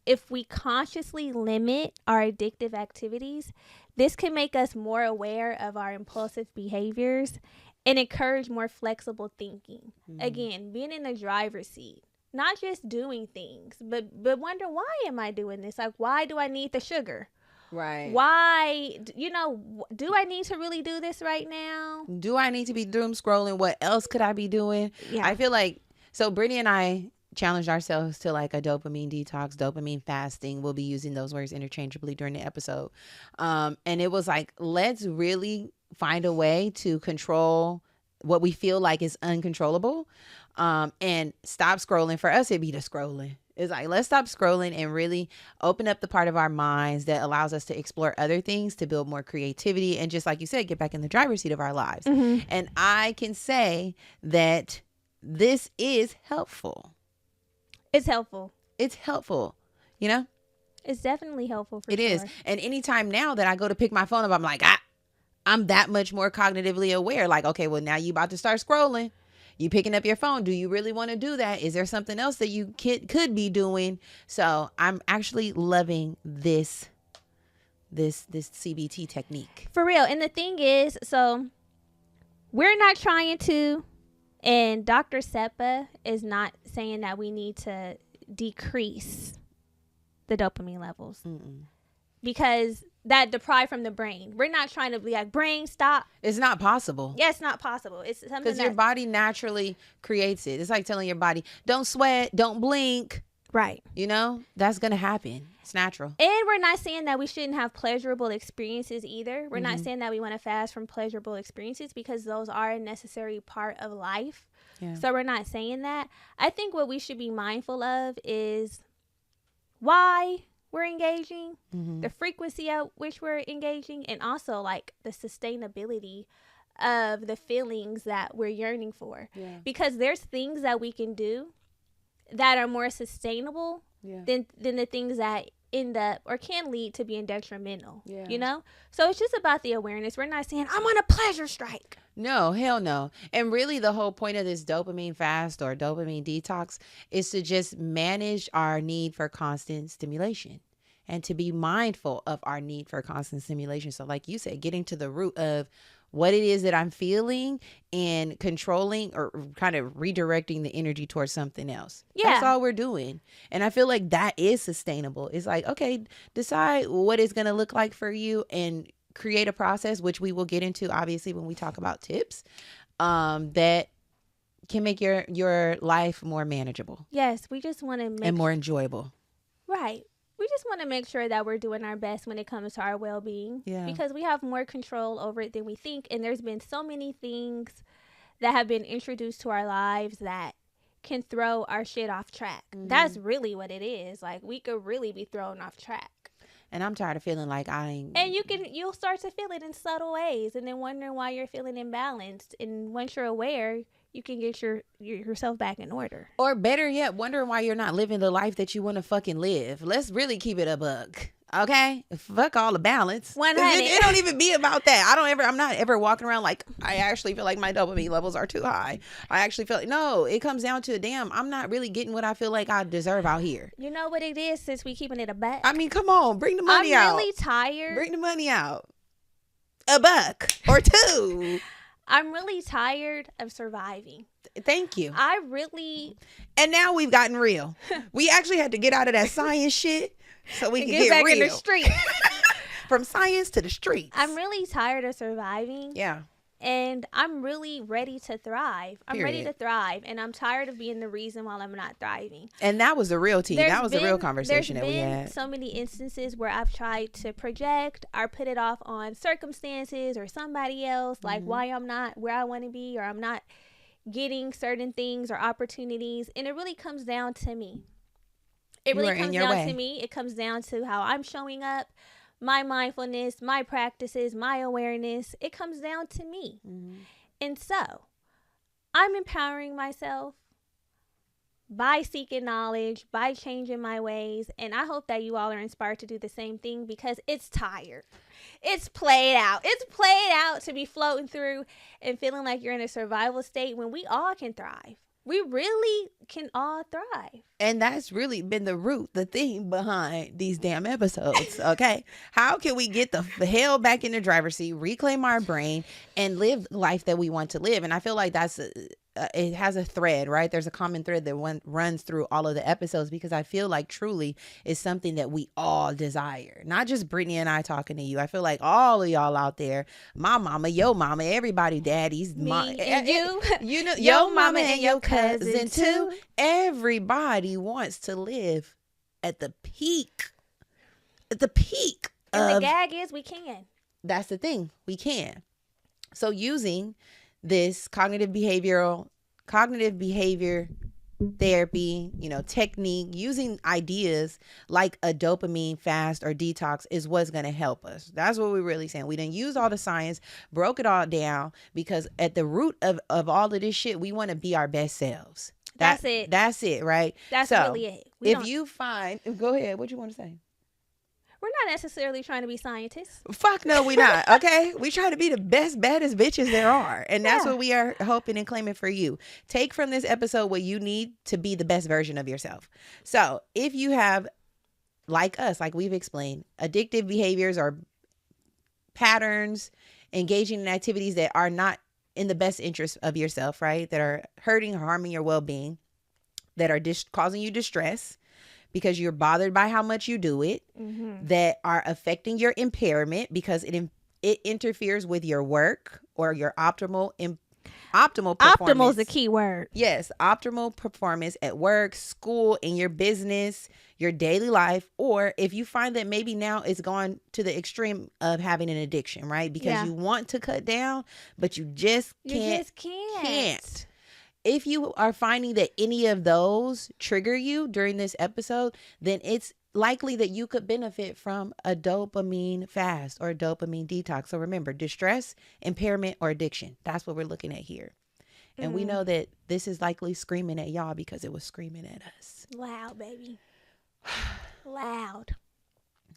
if we consciously limit our addictive activities, this can make us more aware of our impulsive behaviors and encourage more flexible thinking. Again, being in the driver's seat. Not just doing things, but wonder, why am I doing this? Like, why do I need the sugar? Right. Why, do I need to really do this right now? Do I need to be doom scrolling? What else could I be doing? Yeah. I feel like, so Brittany and I challenged ourselves to like a dopamine detox, dopamine fasting. We'll be using those words interchangeably during the episode. And it was like, let's really find a way to control what we feel like is uncontrollable, and stop scrolling. For us, it'd be the scrolling. It's like, let's stop scrolling and really open up the part of our minds that allows us to explore other things, to build more creativity, and just like you said, get back in the driver's seat of our lives. Mm-hmm. And I can say that this is helpful. It's helpful. It's helpful, you know? It's definitely helpful for It sure. is. And anytime now that I go to pick my phone up, I'm like, I'm that much more cognitively aware. Like, okay, well, now you about to start scrolling. You picking up your phone. Do you really want to do that? Is there something else that you could be doing? So I'm actually loving this CBT technique. For real. And the thing is, so we're not trying to, and Dr. Seppa is not saying that we need to decrease the dopamine levels. Mm-mm. Because that deprive from the brain. We're not trying to be like, brain, stop. It's not possible. Yeah, it's not possible. It's something because your body naturally creates it. It's like telling your body, don't sweat, don't blink. Right. You know, that's going to happen. It's natural. And we're not saying that we shouldn't have pleasurable experiences either. We're not saying that we want to fast from pleasurable experiences, because those are a necessary part of life. Yeah. So we're not saying that. I think what we should be mindful of is why we're engaging, the frequency at which we're engaging, and also like the sustainability of the feelings that we're yearning for. Yeah. Because there's things that we can do that are more sustainable than the things that end up or can lead to being detrimental. Yeah. You know? So it's just about the awareness. We're not saying, I'm on a pleasure strike. No, hell no. And really the whole point of this dopamine fast or dopamine detox is to just manage our need for constant stimulation and to be mindful of our need for constant stimulation. So like you said, getting to the root of what it is that I'm feeling and controlling or kind of redirecting the energy towards something else. Yeah. That's all we're doing. And I feel like that is sustainable. It's like, okay, decide what it's going to look like for you and create a process, which we will get into obviously when we talk about tips, that can make your life more manageable. Yes, we just want to make and more enjoyable. Right. We just want to make sure that we're doing our best when it comes to our well-being. Yeah. Because we have more control over it than we think. And there's been so many things that have been introduced to our lives that can throw our shit off track. That's really what it is. Like, we could really be thrown off track. And I'm tired of feeling like I ain't. And you'll start to feel it in subtle ways, and then wondering why you're feeling imbalanced. And once you're aware, you can get yourself back in order. Or better yet, wondering why you're not living the life that you want to fucking live. Let's really keep it a buck. Okay? Fuck all the balance. 100. It don't even be about that. I'm not ever walking around like, I actually feel like my dopamine levels are too high. I actually feel like, no, it comes down to, damn, I'm not really getting what I feel like I deserve out here. You know what it is, since we keeping it a buck? I mean, come on, bring the money out. I'm really tired. Bring the money out. A buck or two. I'm really tired of surviving. Thank you. And now we've gotten real. We actually had to get out of that science shit so we can get back real. in the street. From science to the streets. I'm really tired of surviving. Yeah. And I'm really ready to thrive. I'm ready Period. to thrive. And I'm tired of being the reason why I'm not thriving. And that was the real tea. That was the real conversation that we had. There's been so many instances where I've tried to project or put it off on circumstances or somebody else, like why I'm not where I want to be, or I'm not getting certain things or opportunities. And it really comes down to me. It really comes down to me. It comes down to how I'm showing up. My mindfulness, my practices, my awareness, it comes down to me. And so I'm empowering myself by seeking knowledge, by changing my ways. And I hope that you all are inspired to do the same thing, because it's tired. It's played out. It's played out to be floating through and feeling like you're in a survival state when we all can thrive. We really can all thrive. And that's really been the theme behind these damn episodes, okay? How can we get the hell back in the driver's seat, reclaim our brain, and live the life that we want to live? And I feel like that's it has a thread, right? There's a common thread that runs through all of the episodes, because I feel like truly is something that we all desire. Not just Brittany and I talking to you. I feel like all of y'all out there, my mama, your mama, everybody, daddy's, me and you, you know, your mama and your cousin too. Everybody wants to live at the peak. At the peak. And the gag is we can. That's the thing. We can. So using this cognitive behavior therapy, technique, using ideas like a dopamine fast or detox is what's going to help us. That's what we're really saying. We didn't use all the science, broke it all down, because at the root of all of this shit, we want to be our best selves. That's it. That's it, right? That's really it. You find, go ahead. What you want to say? We're not necessarily trying to be scientists. Fuck no, we not. Okay, we try to be the best, baddest bitches there are, and that's what we are hoping and claiming for you. Take from this episode what you need to be the best version of yourself. So, if you have, like us, like we've explained, addictive behaviors or patterns, engaging in activities that are not in the best interest of yourself, right? That are hurting or harming your well-being, that are causing you distress, because you're bothered by how much you do it, that are affecting your impairment because it interferes with your work or your optimal performance. Optimal is the key word. Yes, optimal performance at work, school, in your business, your daily life, or if you find that maybe now it's gone to the extreme of having an addiction, right? Because you want to cut down, but you just can't. If you are finding that any of those trigger you during this episode, then it's likely that you could benefit from a dopamine fast or a dopamine detox. So remember, distress, impairment, or addiction. That's what we're looking at here. And we know that this is likely screaming at y'all because it was screaming at us. Loud, baby. Loud.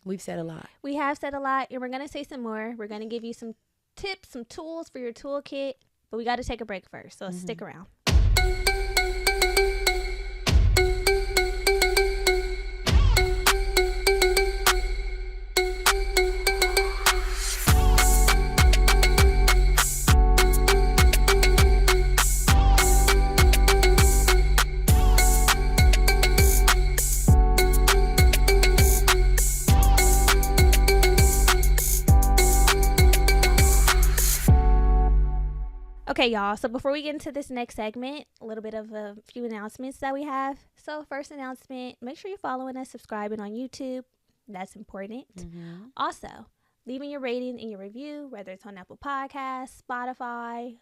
We've said a lot. We have said a lot, and we're going to say some more. We're going to give you some tips, some tools for your toolkit, but we got to take a break first. So stick around. Okay, y'all. So before we get into this next segment, a little bit of a few announcements that we have. So first announcement, make sure you're following us, subscribing on YouTube. That's important. Also, leaving your rating and your review, whether it's on Apple Podcasts, Spotify,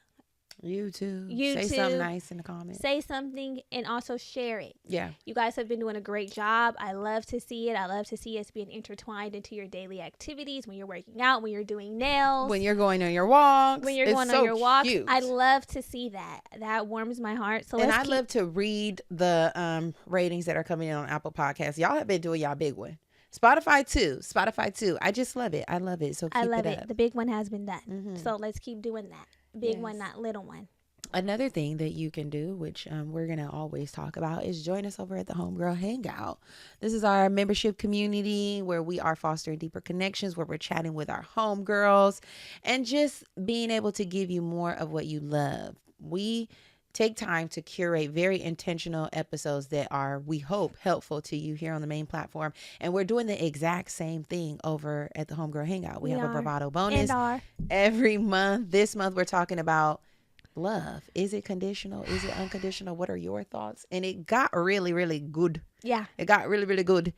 YouTube. Say something nice in the comments. Say something and also share it. Yeah. You guys have been doing a great job. I love to see it. I love to see us being intertwined into your daily activities, when you're working out, when you're doing nails, when you're going on your walks. When you're going on your walks. I love to see that. That warms my heart. So I love to read the ratings that are coming in on Apple Podcasts. Y'all have been doing y'all big one. Spotify too. I just love it. I love it. So keep it up. The big one has been done. So let's keep doing that. Big one, not little one. Another thing that you can do, which we're going to always talk about, is join us over at the Homegirl Hangout. This is our membership community where we are fostering deeper connections, where we're chatting with our homegirls and just being able to give you more of what you love. We take time to curate very intentional episodes that are, we hope, helpful to you here on the main platform. And we're doing the exact same thing over at the Homegirl Hangout. We have a Bravado bonus every month. This month, we're talking about love. Is it conditional? Is it unconditional? What are your thoughts? And it got really, really good. Yeah. It got really, really good.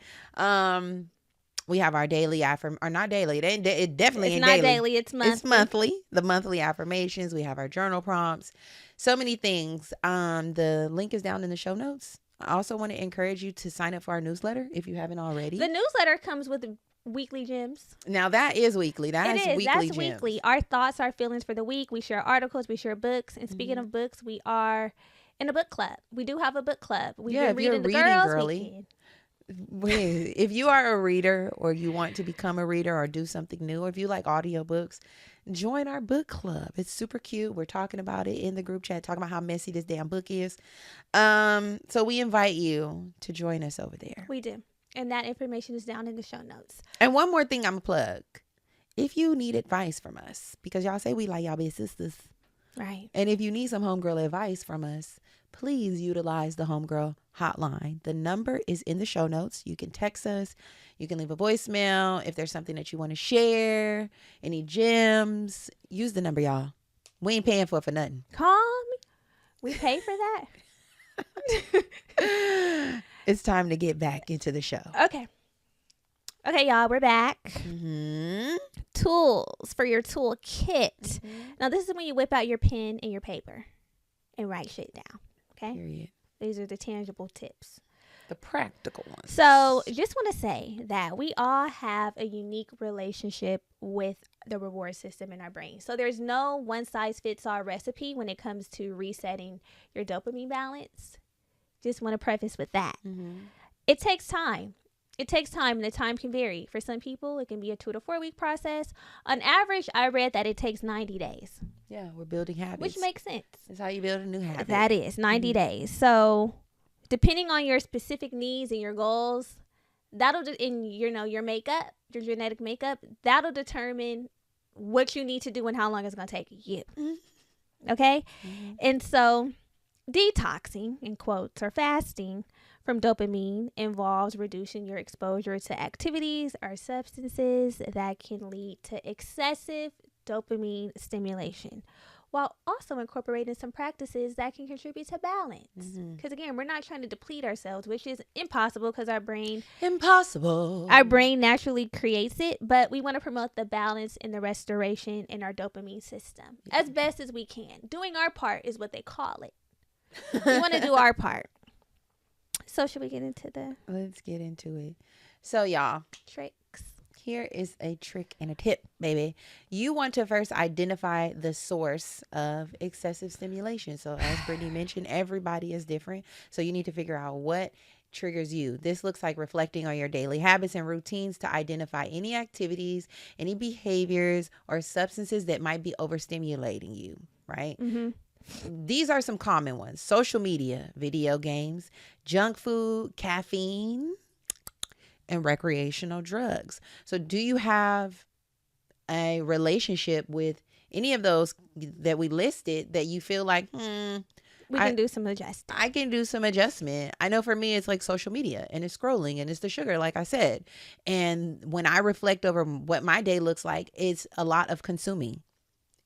We have our daily or not daily. It definitely ain't daily. It's not daily. It's monthly. It's monthly. The monthly affirmations. We have our journal prompts. So many things. The link is down in the show notes. I also want to encourage you to sign up for our newsletter if you haven't already. The newsletter comes with weekly gems. Now that is weekly. That's weekly. Our thoughts, our feelings for the week. We share articles. We share books. And speaking of books, we are in a book club. We do have a book club. We've been reading the Girls Weekend. If you are a reader or you want to become a reader or do something new, or if you like audiobooks, join our book club. It's super cute. We're talking about it in the group chat, talking about how messy this damn book is. So we invite you to join us over there. We do. And that information is down in the show notes. And one more thing I'm going to plug. If you need advice from us, because y'all say we like y'all big sisters, Right. And if you need some homegirl advice from us, please utilize the Homegirl Hotline. The number is in the show notes. You can text us. You can leave a voicemail. If there's something that you want to share, any gems, use the number, y'all. We ain't paying for nothing. Call me. We pay for that. It's time to get back into the show. Okay, y'all, we're back. Mm-hmm. Tools for your toolkit. Mm-hmm. Now, this is when you whip out your pen and your paper and write shit down. Okay? Period. These are the tangible tips. The practical ones. So, just want to say that we all have a unique relationship with the reward system in our brain. So, there's no one-size-fits-all recipe when it comes to resetting your dopamine balance. Just want to preface with that. Mm-hmm. It takes time. It takes time, and the time can vary. For some people, it can be a 2 to 4 week process. On average, I read that it takes 90 days. Yeah, we're building habits. Which makes sense. That's how you build a new habit. That is 90 days. So, depending on your specific needs and your goals, that'll in your makeup, your genetic makeup, that'll determine what you need to do and how long it's going to take you. Mm-hmm. Okay? Mm-hmm. And so, detoxing, in quotes, or fasting from dopamine involves reducing your exposure to activities or substances that can lead to excessive dopamine stimulation, while also incorporating some practices that can contribute to balance. Because again, we're not trying to deplete ourselves, which is impossible because our brain naturally creates it, but we want to promote the balance and the restoration in our dopamine system as best as we can. Doing our part is what they call it. We want to do our part. So should we get into Let's get into it. So y'all, tricks. Here is a trick and a tip, baby. You want to first identify the source of excessive stimulation. So as Brittany mentioned, everybody is different. So you need to figure out what triggers you. This looks like reflecting on your daily habits and routines to identify any activities, any behaviors, or substances that might be overstimulating you, right? Mm-hmm. These are some common ones: social media, video games, junk food, caffeine, and recreational drugs. So do you have a relationship with any of those that we listed that you feel like, we can do some adjustment? I can do some adjustment. I know for me, it's like social media and it's scrolling and it's the sugar, like I said. And when I reflect over what my day looks like, it's a lot of consuming.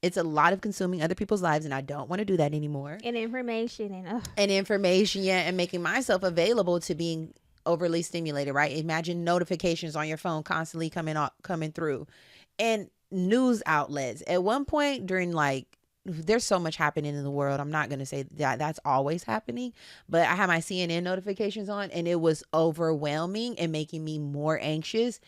It's a lot of consuming other people's lives, and I don't want to do that anymore. And information. And making myself available to being overly stimulated, right? Imagine notifications on your phone constantly coming through. And news outlets. At one point during, there's so much happening in the world. I'm not going to say that that's always happening, but I had my CNN notifications on, and it was overwhelming and making me more anxious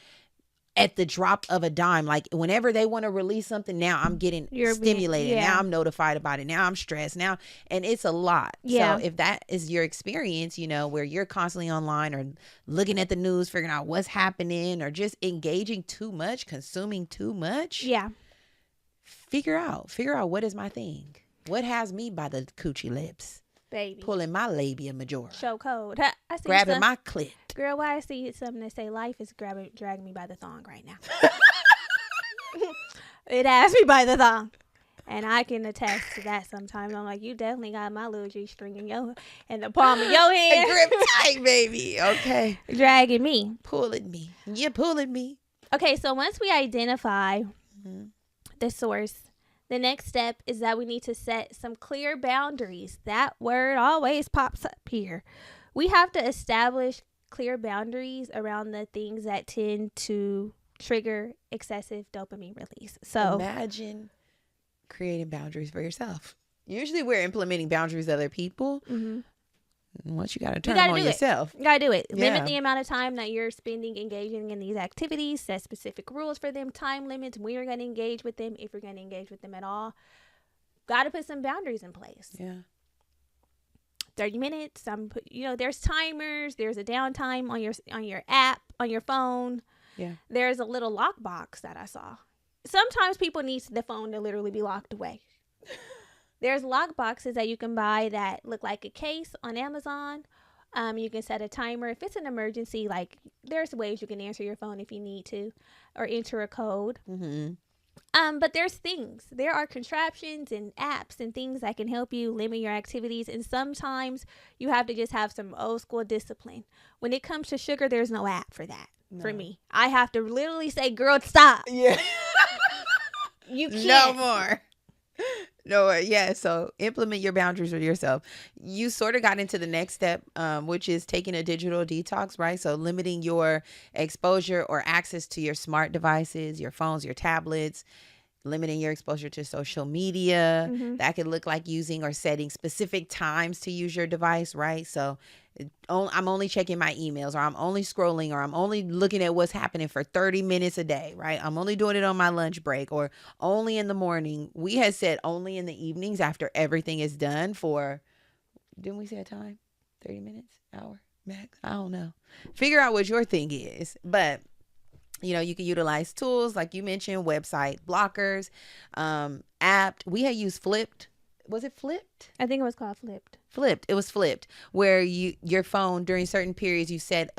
at the drop of a dime. Like whenever they want to release something, now I'm getting stimulated. Now I'm notified about it. Now I'm stressed now. And it's a lot. Yeah. So if that is your experience, where you're constantly online or looking at the news, figuring out what's happening, or just engaging too much, consuming too much. Yeah. Figure out what is my thing. What has me by the coochie lips? Baby. Pulling my labia majora. Show code. I see grabbing my clit. Girl, why I see something that say life is dragging me by the thong right now. It has me by the thong. And I can attest to that sometimes. I'm like, you definitely got my little G-string in the palm of your hand. Grip tight, baby. Okay. Dragging me. Pulling me. You're pulling me. Okay, so once we identify the source, the next step is that we need to set some clear boundaries. That word always pops up here. We have to establish clear boundaries around the things that tend to trigger excessive dopamine release. So imagine creating boundaries for yourself. Usually we're implementing boundaries with other people. Mm-hmm. Once you got to turn them on yourself. You got to do it. Yeah. Limit the amount of time that you're spending engaging in these activities. Set specific rules for them, time limits, when you're going to engage with them, if you're going to engage with them at all. Got to put some boundaries in place. Yeah. 30 minutes. There's timers. There's a downtime on your app, on your phone. Yeah. There's a little lock box that I saw. Sometimes people need the phone to literally be locked away. There's lock boxes that you can buy that look like a case on Amazon. You can set a timer. If it's an emergency, there's ways you can answer your phone if you need to, or enter a code. Mm-hmm. But there are contraptions and apps and things that can help you limit your activities. And sometimes you have to just have some old school discipline. When it comes to sugar, there's no app for that. No. For me, I have to literally say, girl, stop. Yeah. You can't. No more. No, yeah. So implement your boundaries with yourself. You sort of got into the next step, which is taking a digital detox, right? So limiting your exposure or access to your smart devices, your phones, your tablets, limiting your exposure to social media. Mm-hmm. That could look like using or setting specific times to use your device, right? So I'm only checking my emails, or I'm only scrolling, or I'm only looking at what's happening for 30 minutes a day, right? I'm only doing it on my lunch break, or only in the morning. We had said only in the evenings after everything is done for, didn't we say a time? 30 minutes, hour, max? I don't know. Figure out what your thing is. But you know, you can utilize tools like you mentioned, website blockers, app. We had used Flipped. Was it Flipped? I think it was called Flipped. It was Flipped, where your phone during certain periods you set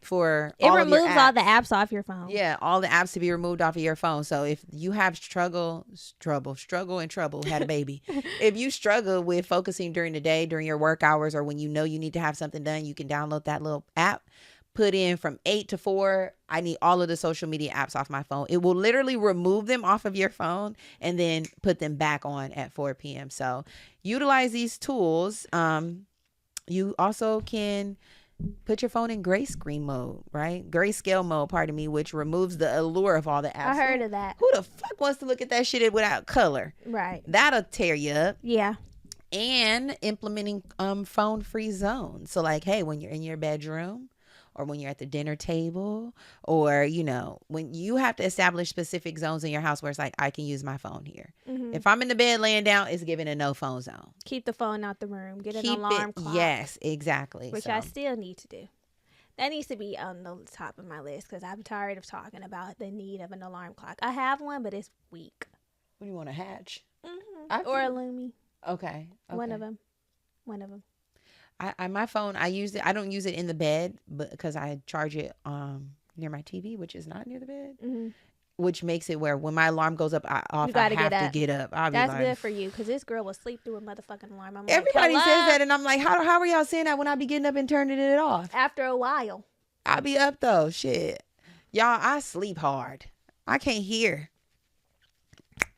for it all removes all the apps off your phone. Yeah, all the apps to be removed off of your phone. So if you have struggle had a baby. If you struggle with focusing during the day, during your work hours, or when you know you need to have something done, you can download that little app. Put in from 8 to 4, I need all of the social media apps off my phone. It will literally remove them off of your phone and then put them back on at 4 p.m. So utilize these tools. You also can put your phone in grayscale mode, right? Grayscale mode, pardon me, which removes the allure of all the apps. I heard of that. Who the fuck wants to look at that shit without color? Right. That'll tear you up. Yeah. And implementing phone-free zones. So like, hey, when you're in your bedroom, or when you're at the dinner table, or, you know, when you have to establish specific zones in your house where it's like, I can use my phone here. Mm-hmm. If I'm in the bed laying down, it's given a no phone zone. Keep the phone out the room. Get an alarm clock. Yes, exactly. Which I still need to do. That needs to be on the top of my list because I'm tired of talking about the need of an alarm clock. I have one, but it's weak. What do you want, a Hatch? Mm-hmm. Or a Lumi. Okay. One of them. I my phone, I use it. I don't use it in the bed, but because I charge it near my TV, which is not near the bed, mm-hmm. which makes it where when my alarm goes up, I have to get up. That's good for you because this girl will sleep through a motherfucking alarm. I'm Everybody says that, and I'm like, how are y'all saying that when I be getting up and turning it off? After a while, I'll be up though. Shit, y'all, I sleep hard. I can't hear.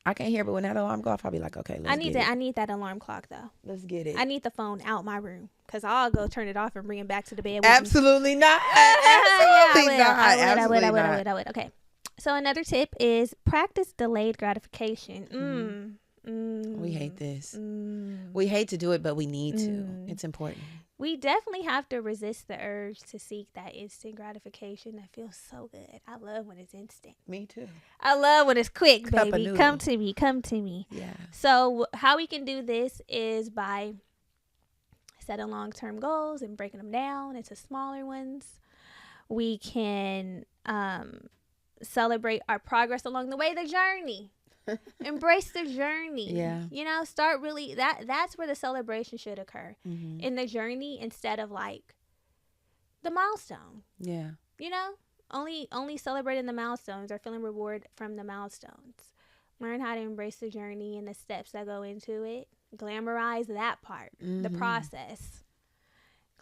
But when that alarm go off, I'll be like, okay, let's get it. I need that alarm clock though. Let's get it. I need the phone out my room because I'll go turn it off and bring it back to the bed. Absolutely not. Absolutely not. I would. Okay. So another tip is practice delayed gratification. We hate this. We hate to do it, but we need to. It's important. We definitely have to resist the urge to seek that instant gratification that feels so good. I love when it's instant. Me too. I love when it's quick, baby. Come to me. Yeah. So how we can do this is by setting long-term goals and breaking them down into smaller ones. We can celebrate our progress along the way, the journey. Embrace the journey. Yeah. You know, start really that's where the celebration should occur. Mm-hmm. In the journey instead of like the milestone. Yeah. You know, only celebrating the milestones or feeling reward from the milestones. Learn how to embrace the journey and the steps that go into it. Glamorize that part, the process.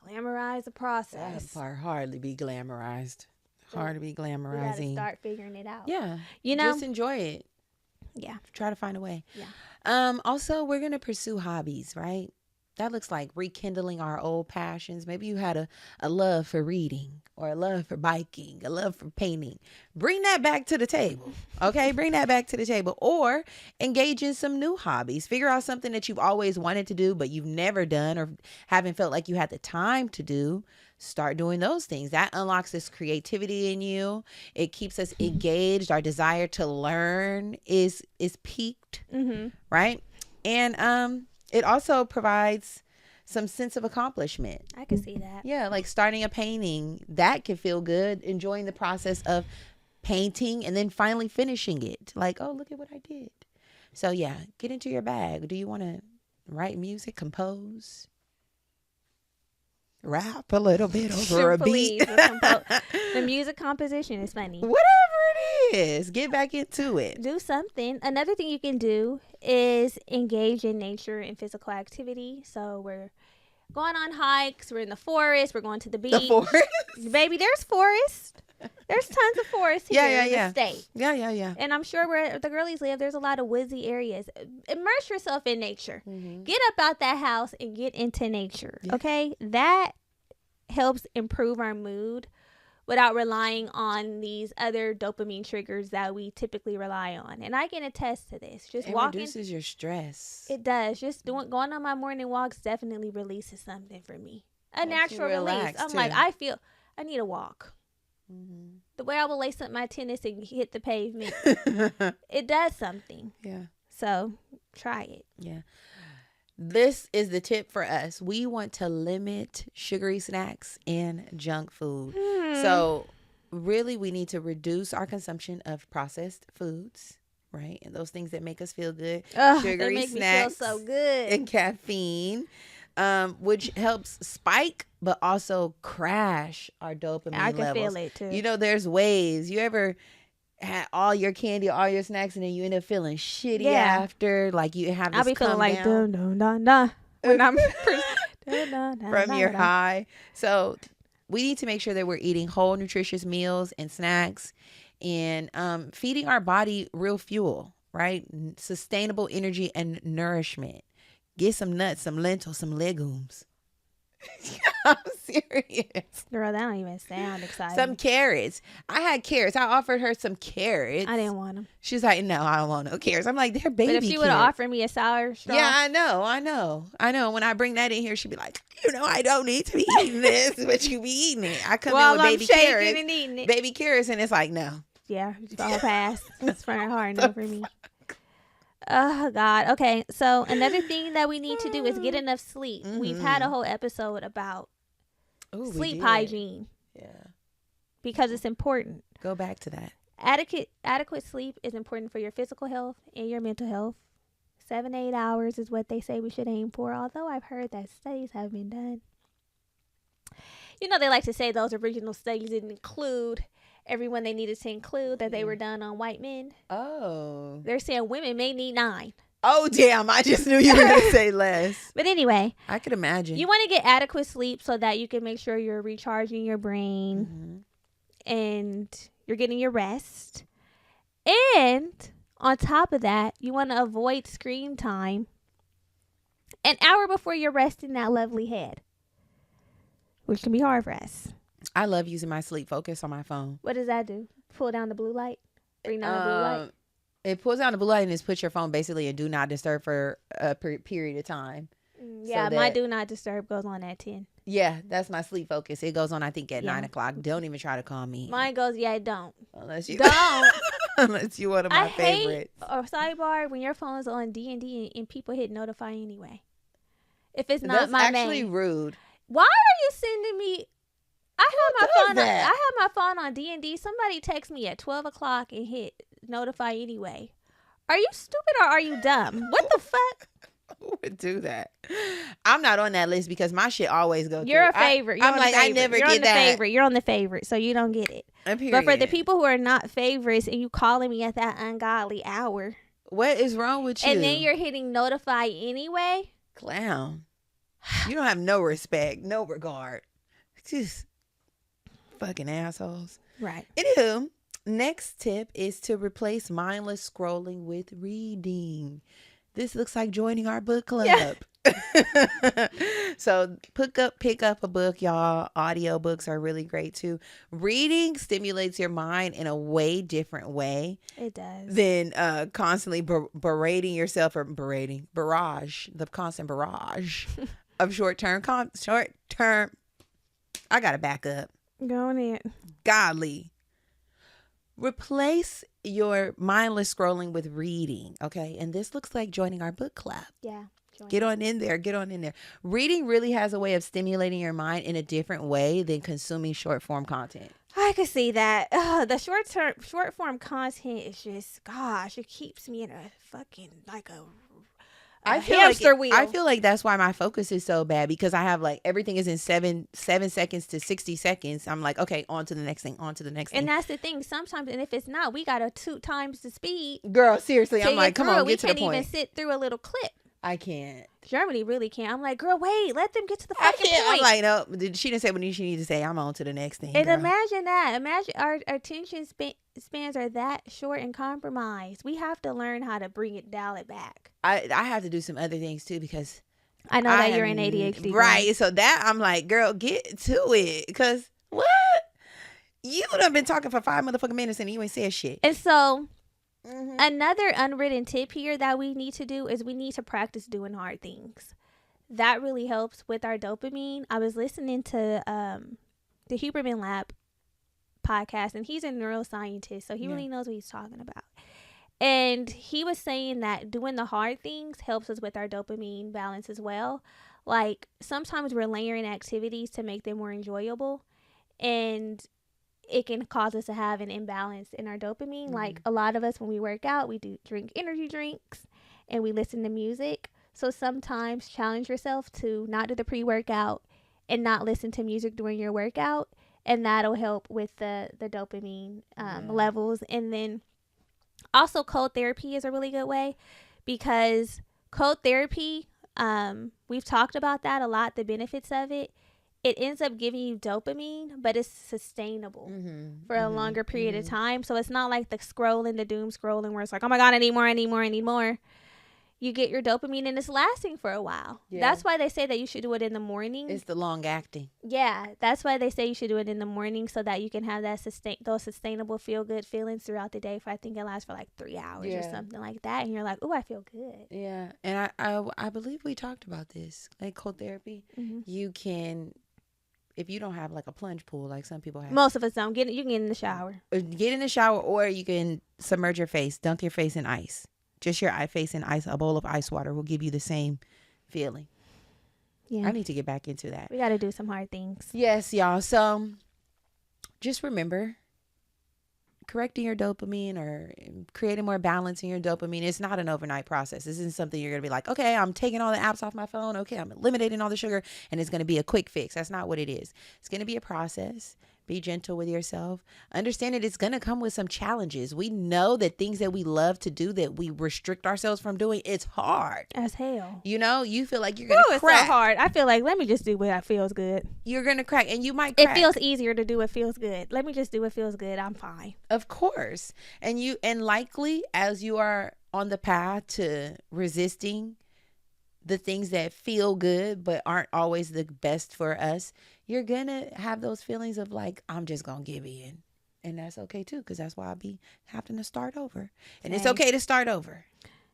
Glamorize the process. That part hardly be glamorized. Hard to be glamorizing. You gotta start figuring it out. Yeah. You know, just enjoy it. Yeah. Try to find a way. Yeah. Also, we're going to pursue hobbies, right? That looks like rekindling our old passions. Maybe you had a love for reading or a love for biking, a love for painting. Bring that back to the table, okay? Bring that back to the table. Or engage in some new hobbies. Figure out something that you've always wanted to do but you've never done or haven't felt like you had the time to do. Start doing those things. That unlocks this creativity in you. It keeps us engaged. Our desire to learn is piqued, right? And it also provides some sense of accomplishment. I can see that. Yeah, like starting a painting, that can feel good. Enjoying the process of painting and then finally finishing it. Like, oh, look at what I did. So yeah, get into your bag. Do you want to write music, compose? Rap a little bit over a beat. The music composition is funny. Whatever it is, get back into it. Do something. Another thing you can do is engage in nature and physical activity. So we're going on hikes. We're in the forest. We're going to the beach. The forest? Baby, there's forest. There's tons of forest here in the state. Yeah. And I'm sure where the girlies live, there's a lot of woodsy areas. Immerse yourself in nature. Mm-hmm. Get up out that house and get into nature. Yeah. Okay? That helps improve our mood without relying on these other dopamine triggers that we typically rely on. And I can attest to this. Just walking reduces your stress. It does. Just going on my morning walks definitely releases something for me. A natural release. I'm like, I need a walk. Mm-hmm. The way I will lace up my tennis and hit the pavement, it does something. Yeah. So try it. Yeah. This is the tip for us. We want to limit sugary snacks and junk food. So really we need to reduce our consumption of processed foods, right? And those things that make us feel good. Sugary make snacks me feel so good. And caffeine, which helps spike but also crash our dopamine levels. I can feel it too. You know, there's ways. You ever had all your candy, all your snacks, and then you end up feeling shitty after? Like you have this I'll be feeling like dun when I'm from your high. So we need to make sure that we're eating whole, nutritious meals and snacks and feeding our body real fuel, right? Sustainable energy and nourishment. Get some nuts, some lentils, some legumes. I'm serious. Girl, that don't even sound exciting. Some carrots. I had carrots. I offered her some carrots. I didn't want them. She's like, no, I don't want no carrots. I'm like, they're baby carrots. But if she would have offered me a sour straw. Yeah, I know. When I bring that in here, she'd be like, I don't need to be eating this, but you be eating it. I come in with baby carrots. And eating it. Baby carrots, and it's like, no. Yeah, I'll pass. It's very hard no for me. Oh, God. Okay, so another thing that we need to do is get enough sleep. Mm-hmm. We've had a whole episode about sleep hygiene. Yeah. Because it's important. Go back to that. Adequate sleep is important for your physical health and your mental health. 7 to 8 hours is what they say we should aim for, although I've heard that studies have been done. You know, they like to say those original studies didn't include everyone they needed to include, that they were done on white men. Oh. They're saying women may need 9. Oh, damn. I just knew you were going to say less. But anyway. I could imagine. You want to get adequate sleep so that you can make sure you're recharging your brain and you're getting your rest. And on top of that, you want to avoid screen time an hour before you're resting that lovely head, which can be hard for us. I love using my sleep focus on my phone. What does that do? Pull down the blue light? Bring down the blue light? It pulls down the blue light and just puts your phone basically in do not disturb for a period of time. Yeah, my do not disturb goes on at 10. Yeah, that's my sleep focus. It goes on, I think, at 9 o'clock. Don't even try to call me. Mine goes, don't. Unless you don't. Unless you one of my favorites. Or sidebar, when your phone is on D&D and people hit notify anyway. If it's not my name. That's actually rude. Why are you sending me? I have my phone on D&D. Somebody text me at 12 o'clock and hit notify anyway. Are you stupid or are you dumb? What the fuck? Who would do that? I'm not on that list because my shit always goes. You're a favorite. I never get that. You're on the favorite, so you don't get it. But for the people who are not favorites and you calling me at that ungodly hour, what is wrong with you? And then you're hitting notify anyway. Clown. You don't have no respect, no regard. Just fucking assholes. Right. Anywho, next tip is to replace mindless scrolling with reading. This looks like joining our book club. Yeah. So pick up a book, y'all. Audio books are really great too. Reading stimulates your mind in a way different way. It does. Than constantly berating yourself or the constant barrage of short term. I gotta back up. Go on in. Godly. Replace your mindless scrolling with reading, okay? And this looks like joining our book club. Yeah. Get on in there. Reading really has a way of stimulating your mind in a different way than consuming short form content. I could see that. The short form content is just, gosh, it keeps me in a fucking like wheel. I feel like that's why my focus is so bad, because I have like everything is in 7 seconds to 60 seconds. I'm like, okay, on to the next thing, on to the next thing. And that's the thing. Sometimes, and if it's not, we got to 2 times the speed. Girl, seriously, I'm like, come on, get to the point. We can't even sit through a little clip. I can't. Germany really can't. I'm like, girl, wait, let them get to the fucking point. I'm like, no, she didn't say what she needed to say. I'm on to the next thing. And girl. imagine that. Imagine our attention spans are that short and compromised. We have to learn how to dial it back. I have to do some other things too, because I know that you're in ADHD. Right. Girl. So that I'm like, girl, get to it. Because what? You done been talking for 5 motherfucking minutes and you ain't said shit. And so another unwritten tip here that we need to do is we need to practice doing hard things. That really helps with our dopamine. I was listening to the Huberman Lab podcast, and he's a neuroscientist, so he really knows what he's talking about. And he was saying that doing the hard things helps us with our dopamine balance as well. Like, sometimes we're layering activities to make them more enjoyable, and it can cause us to have an imbalance in our dopamine. Like, a lot of us, when we work out, we drink energy drinks and we listen to music. So sometimes challenge yourself to not do the pre-workout and not listen to music during your workout, and that'll help with the dopamine levels. And then also cold therapy is a really good way, because cold therapy, we've talked about that a lot, the benefits of it. It ends up giving you dopamine, but it's sustainable for a longer period of time. So it's not like the doom scrolling where it's like, oh my God, I need more. You get your dopamine and it's lasting for a while. Yeah. That's why they say that you should do it in the morning. It's the long acting. Yeah, that's why they say you should do it in the morning, so that you can have that those sustainable feel good feelings throughout the day. For I think it lasts for like 3 hours or something like that, and you're like, oh, I feel good. Yeah, and I believe we talked about this, like cold therapy. You can, if you don't have like a plunge pool like some people have. Most of us don't. You can get in the shower. Get in the shower, or you can submerge your face, dunk your face in ice. Just your face in ice. A bowl of ice water will give you the same feeling. Yeah, I need to get back into that. We got to do some hard things. Yes, y'all. So just remember, correcting your dopamine or creating more balance in your dopamine, it's not an overnight process. This isn't something you're going to be like, okay, I'm taking all the apps off my phone. Okay, I'm eliminating all the sugar, and it's going to be a quick fix. That's not what it is. It's going to be a process. Be gentle with yourself. Understand that it's going to come with some challenges. We know that things that we love to do, that we restrict ourselves from doing, it's hard. As hell. You know, you feel like you're going to crack. It's so hard. I feel like, let me just do what feels good. You're going to crack, and you might crack. It feels easier to do what feels good. Let me just do what feels good. I'm fine. Of course. And likely as you are on the path to resisting the things that feel good but aren't always the best for us, you're gonna have those feelings of like, I'm just gonna give in. And that's okay too, because that's why I be having to start over. And it's okay to start over.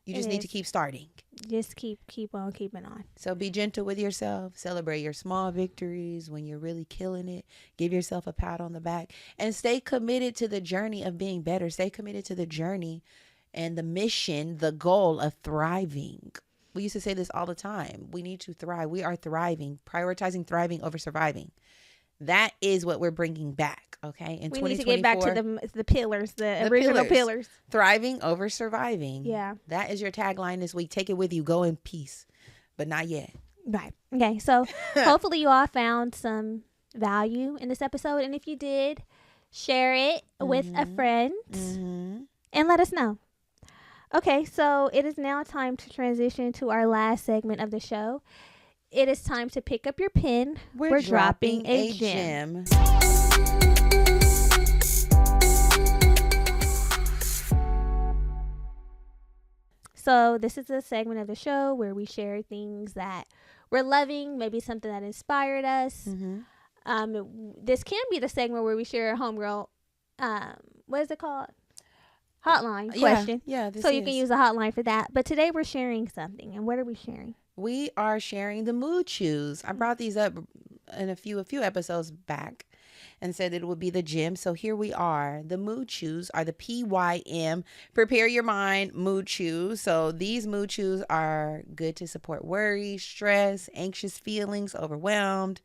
You just need to keep starting. Just keep on keeping on. So be gentle with yourself. Celebrate your small victories when you're really killing it. Give yourself a pat on the back. And stay committed to the journey of being better. Stay committed to the journey and the mission, the goal of thriving. We used to say this all the time. We need to thrive. We are thriving, prioritizing thriving over surviving. That is what we're bringing back, okay? In 2024, we need to get back to the pillars, the original pillars. Thriving over surviving. Yeah. That is your tagline this week. Take it with you. Go in peace, but not yet. Right. Okay, so hopefully you all found some value in this episode. And if you did, share it with a friend and let us know. Okay, so it is now time to transition to our last segment of the show. It is time to pick up your pen. We're dropping a gem. So this is a segment of the show where we share things that we're loving, maybe something that inspired us. This can be the segment where we share a homegirl, what is it called? Hotline question. Yeah. So you can use a hotline for that. But today we're sharing something. And what are we sharing? We are sharing the mood chews. I brought these up in a few episodes back and said it would be the gym. So here we are. The mood chews are the PYM, Prepare Your Mind mood chews. So these mood chews are good to support worry, stress, anxious feelings, overwhelmed.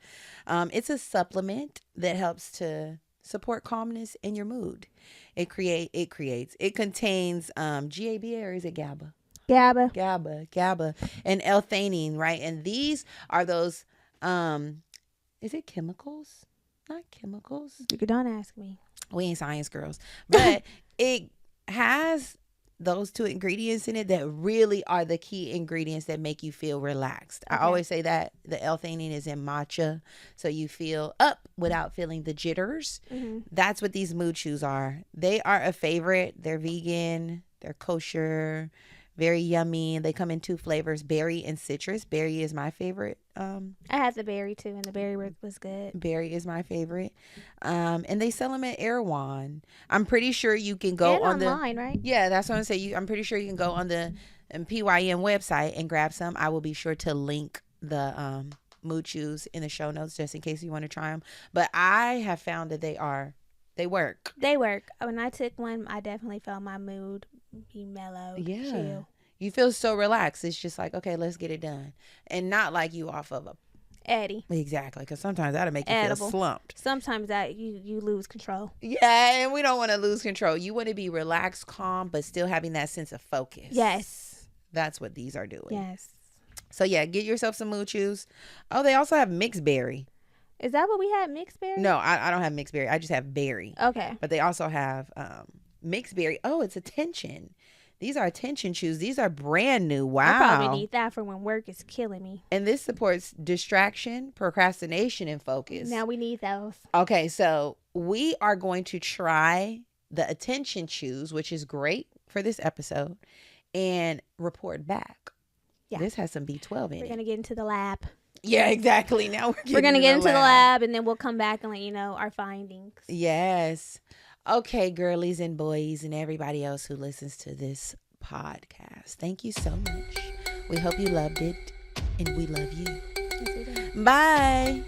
It's a supplement that helps to support calmness in your mood. It contains GABA, or is it GABA? GABA, and L-theanine, right? And these are those, is it chemicals? Not chemicals. You don't ask me. We ain't science girls. But it has those two ingredients in it that really are the key ingredients that make you feel relaxed. Okay. I always say that the L-theanine is in matcha, so you feel up without feeling the jitters. Mm-hmm. That's what these mood chews are. They are a favorite. They're vegan. They're kosher. Very yummy. They come in 2 flavors, berry and citrus. Berry is my favorite. I had the berry too, and the berry was good. Berry is my favorite. And they sell them at Erewhon. I'm pretty sure you can go on online, right? Yeah, that's what I'm saying. I'm pretty sure you can go on the PYM website and grab some. I will be sure to link the mood chews in the show notes just in case you want to try them. But I have found that they work. They work. When I took one, I definitely felt my mood be mellow. Yeah. Chill. You feel so relaxed. It's just like, okay, let's get it done. And not like you off of a Eddie. Exactly. Because sometimes that'll make you feel slumped. Sometimes that you lose control. Yeah. And we don't want to lose control. You want to be relaxed, calm, but still having that sense of focus. Yes. That's what these are doing. Yes. So yeah, get yourself some mood chews. Oh, they also have mixed berry. Is that what we had, mixed berry? No, I don't have mixed berry. I just have berry. Okay. But they also have mixed berry. Oh, it's attention. These are attention chews. These are brand new. Wow. I probably need that for when work is killing me. And this supports distraction, procrastination, and focus. Now we need those. Okay, so we are going to try the attention chews, which is great for this episode, and report back. Yeah. This has some B12 in it. We're going to get into the lab. Yeah, exactly. Now we're going to get into the lab, and then we'll come back and let you know our findings. Yes. Okay, girlies and boys and everybody else who listens to this podcast. Thank you so much. We hope you loved it, and we love you. Yes, we do. Bye.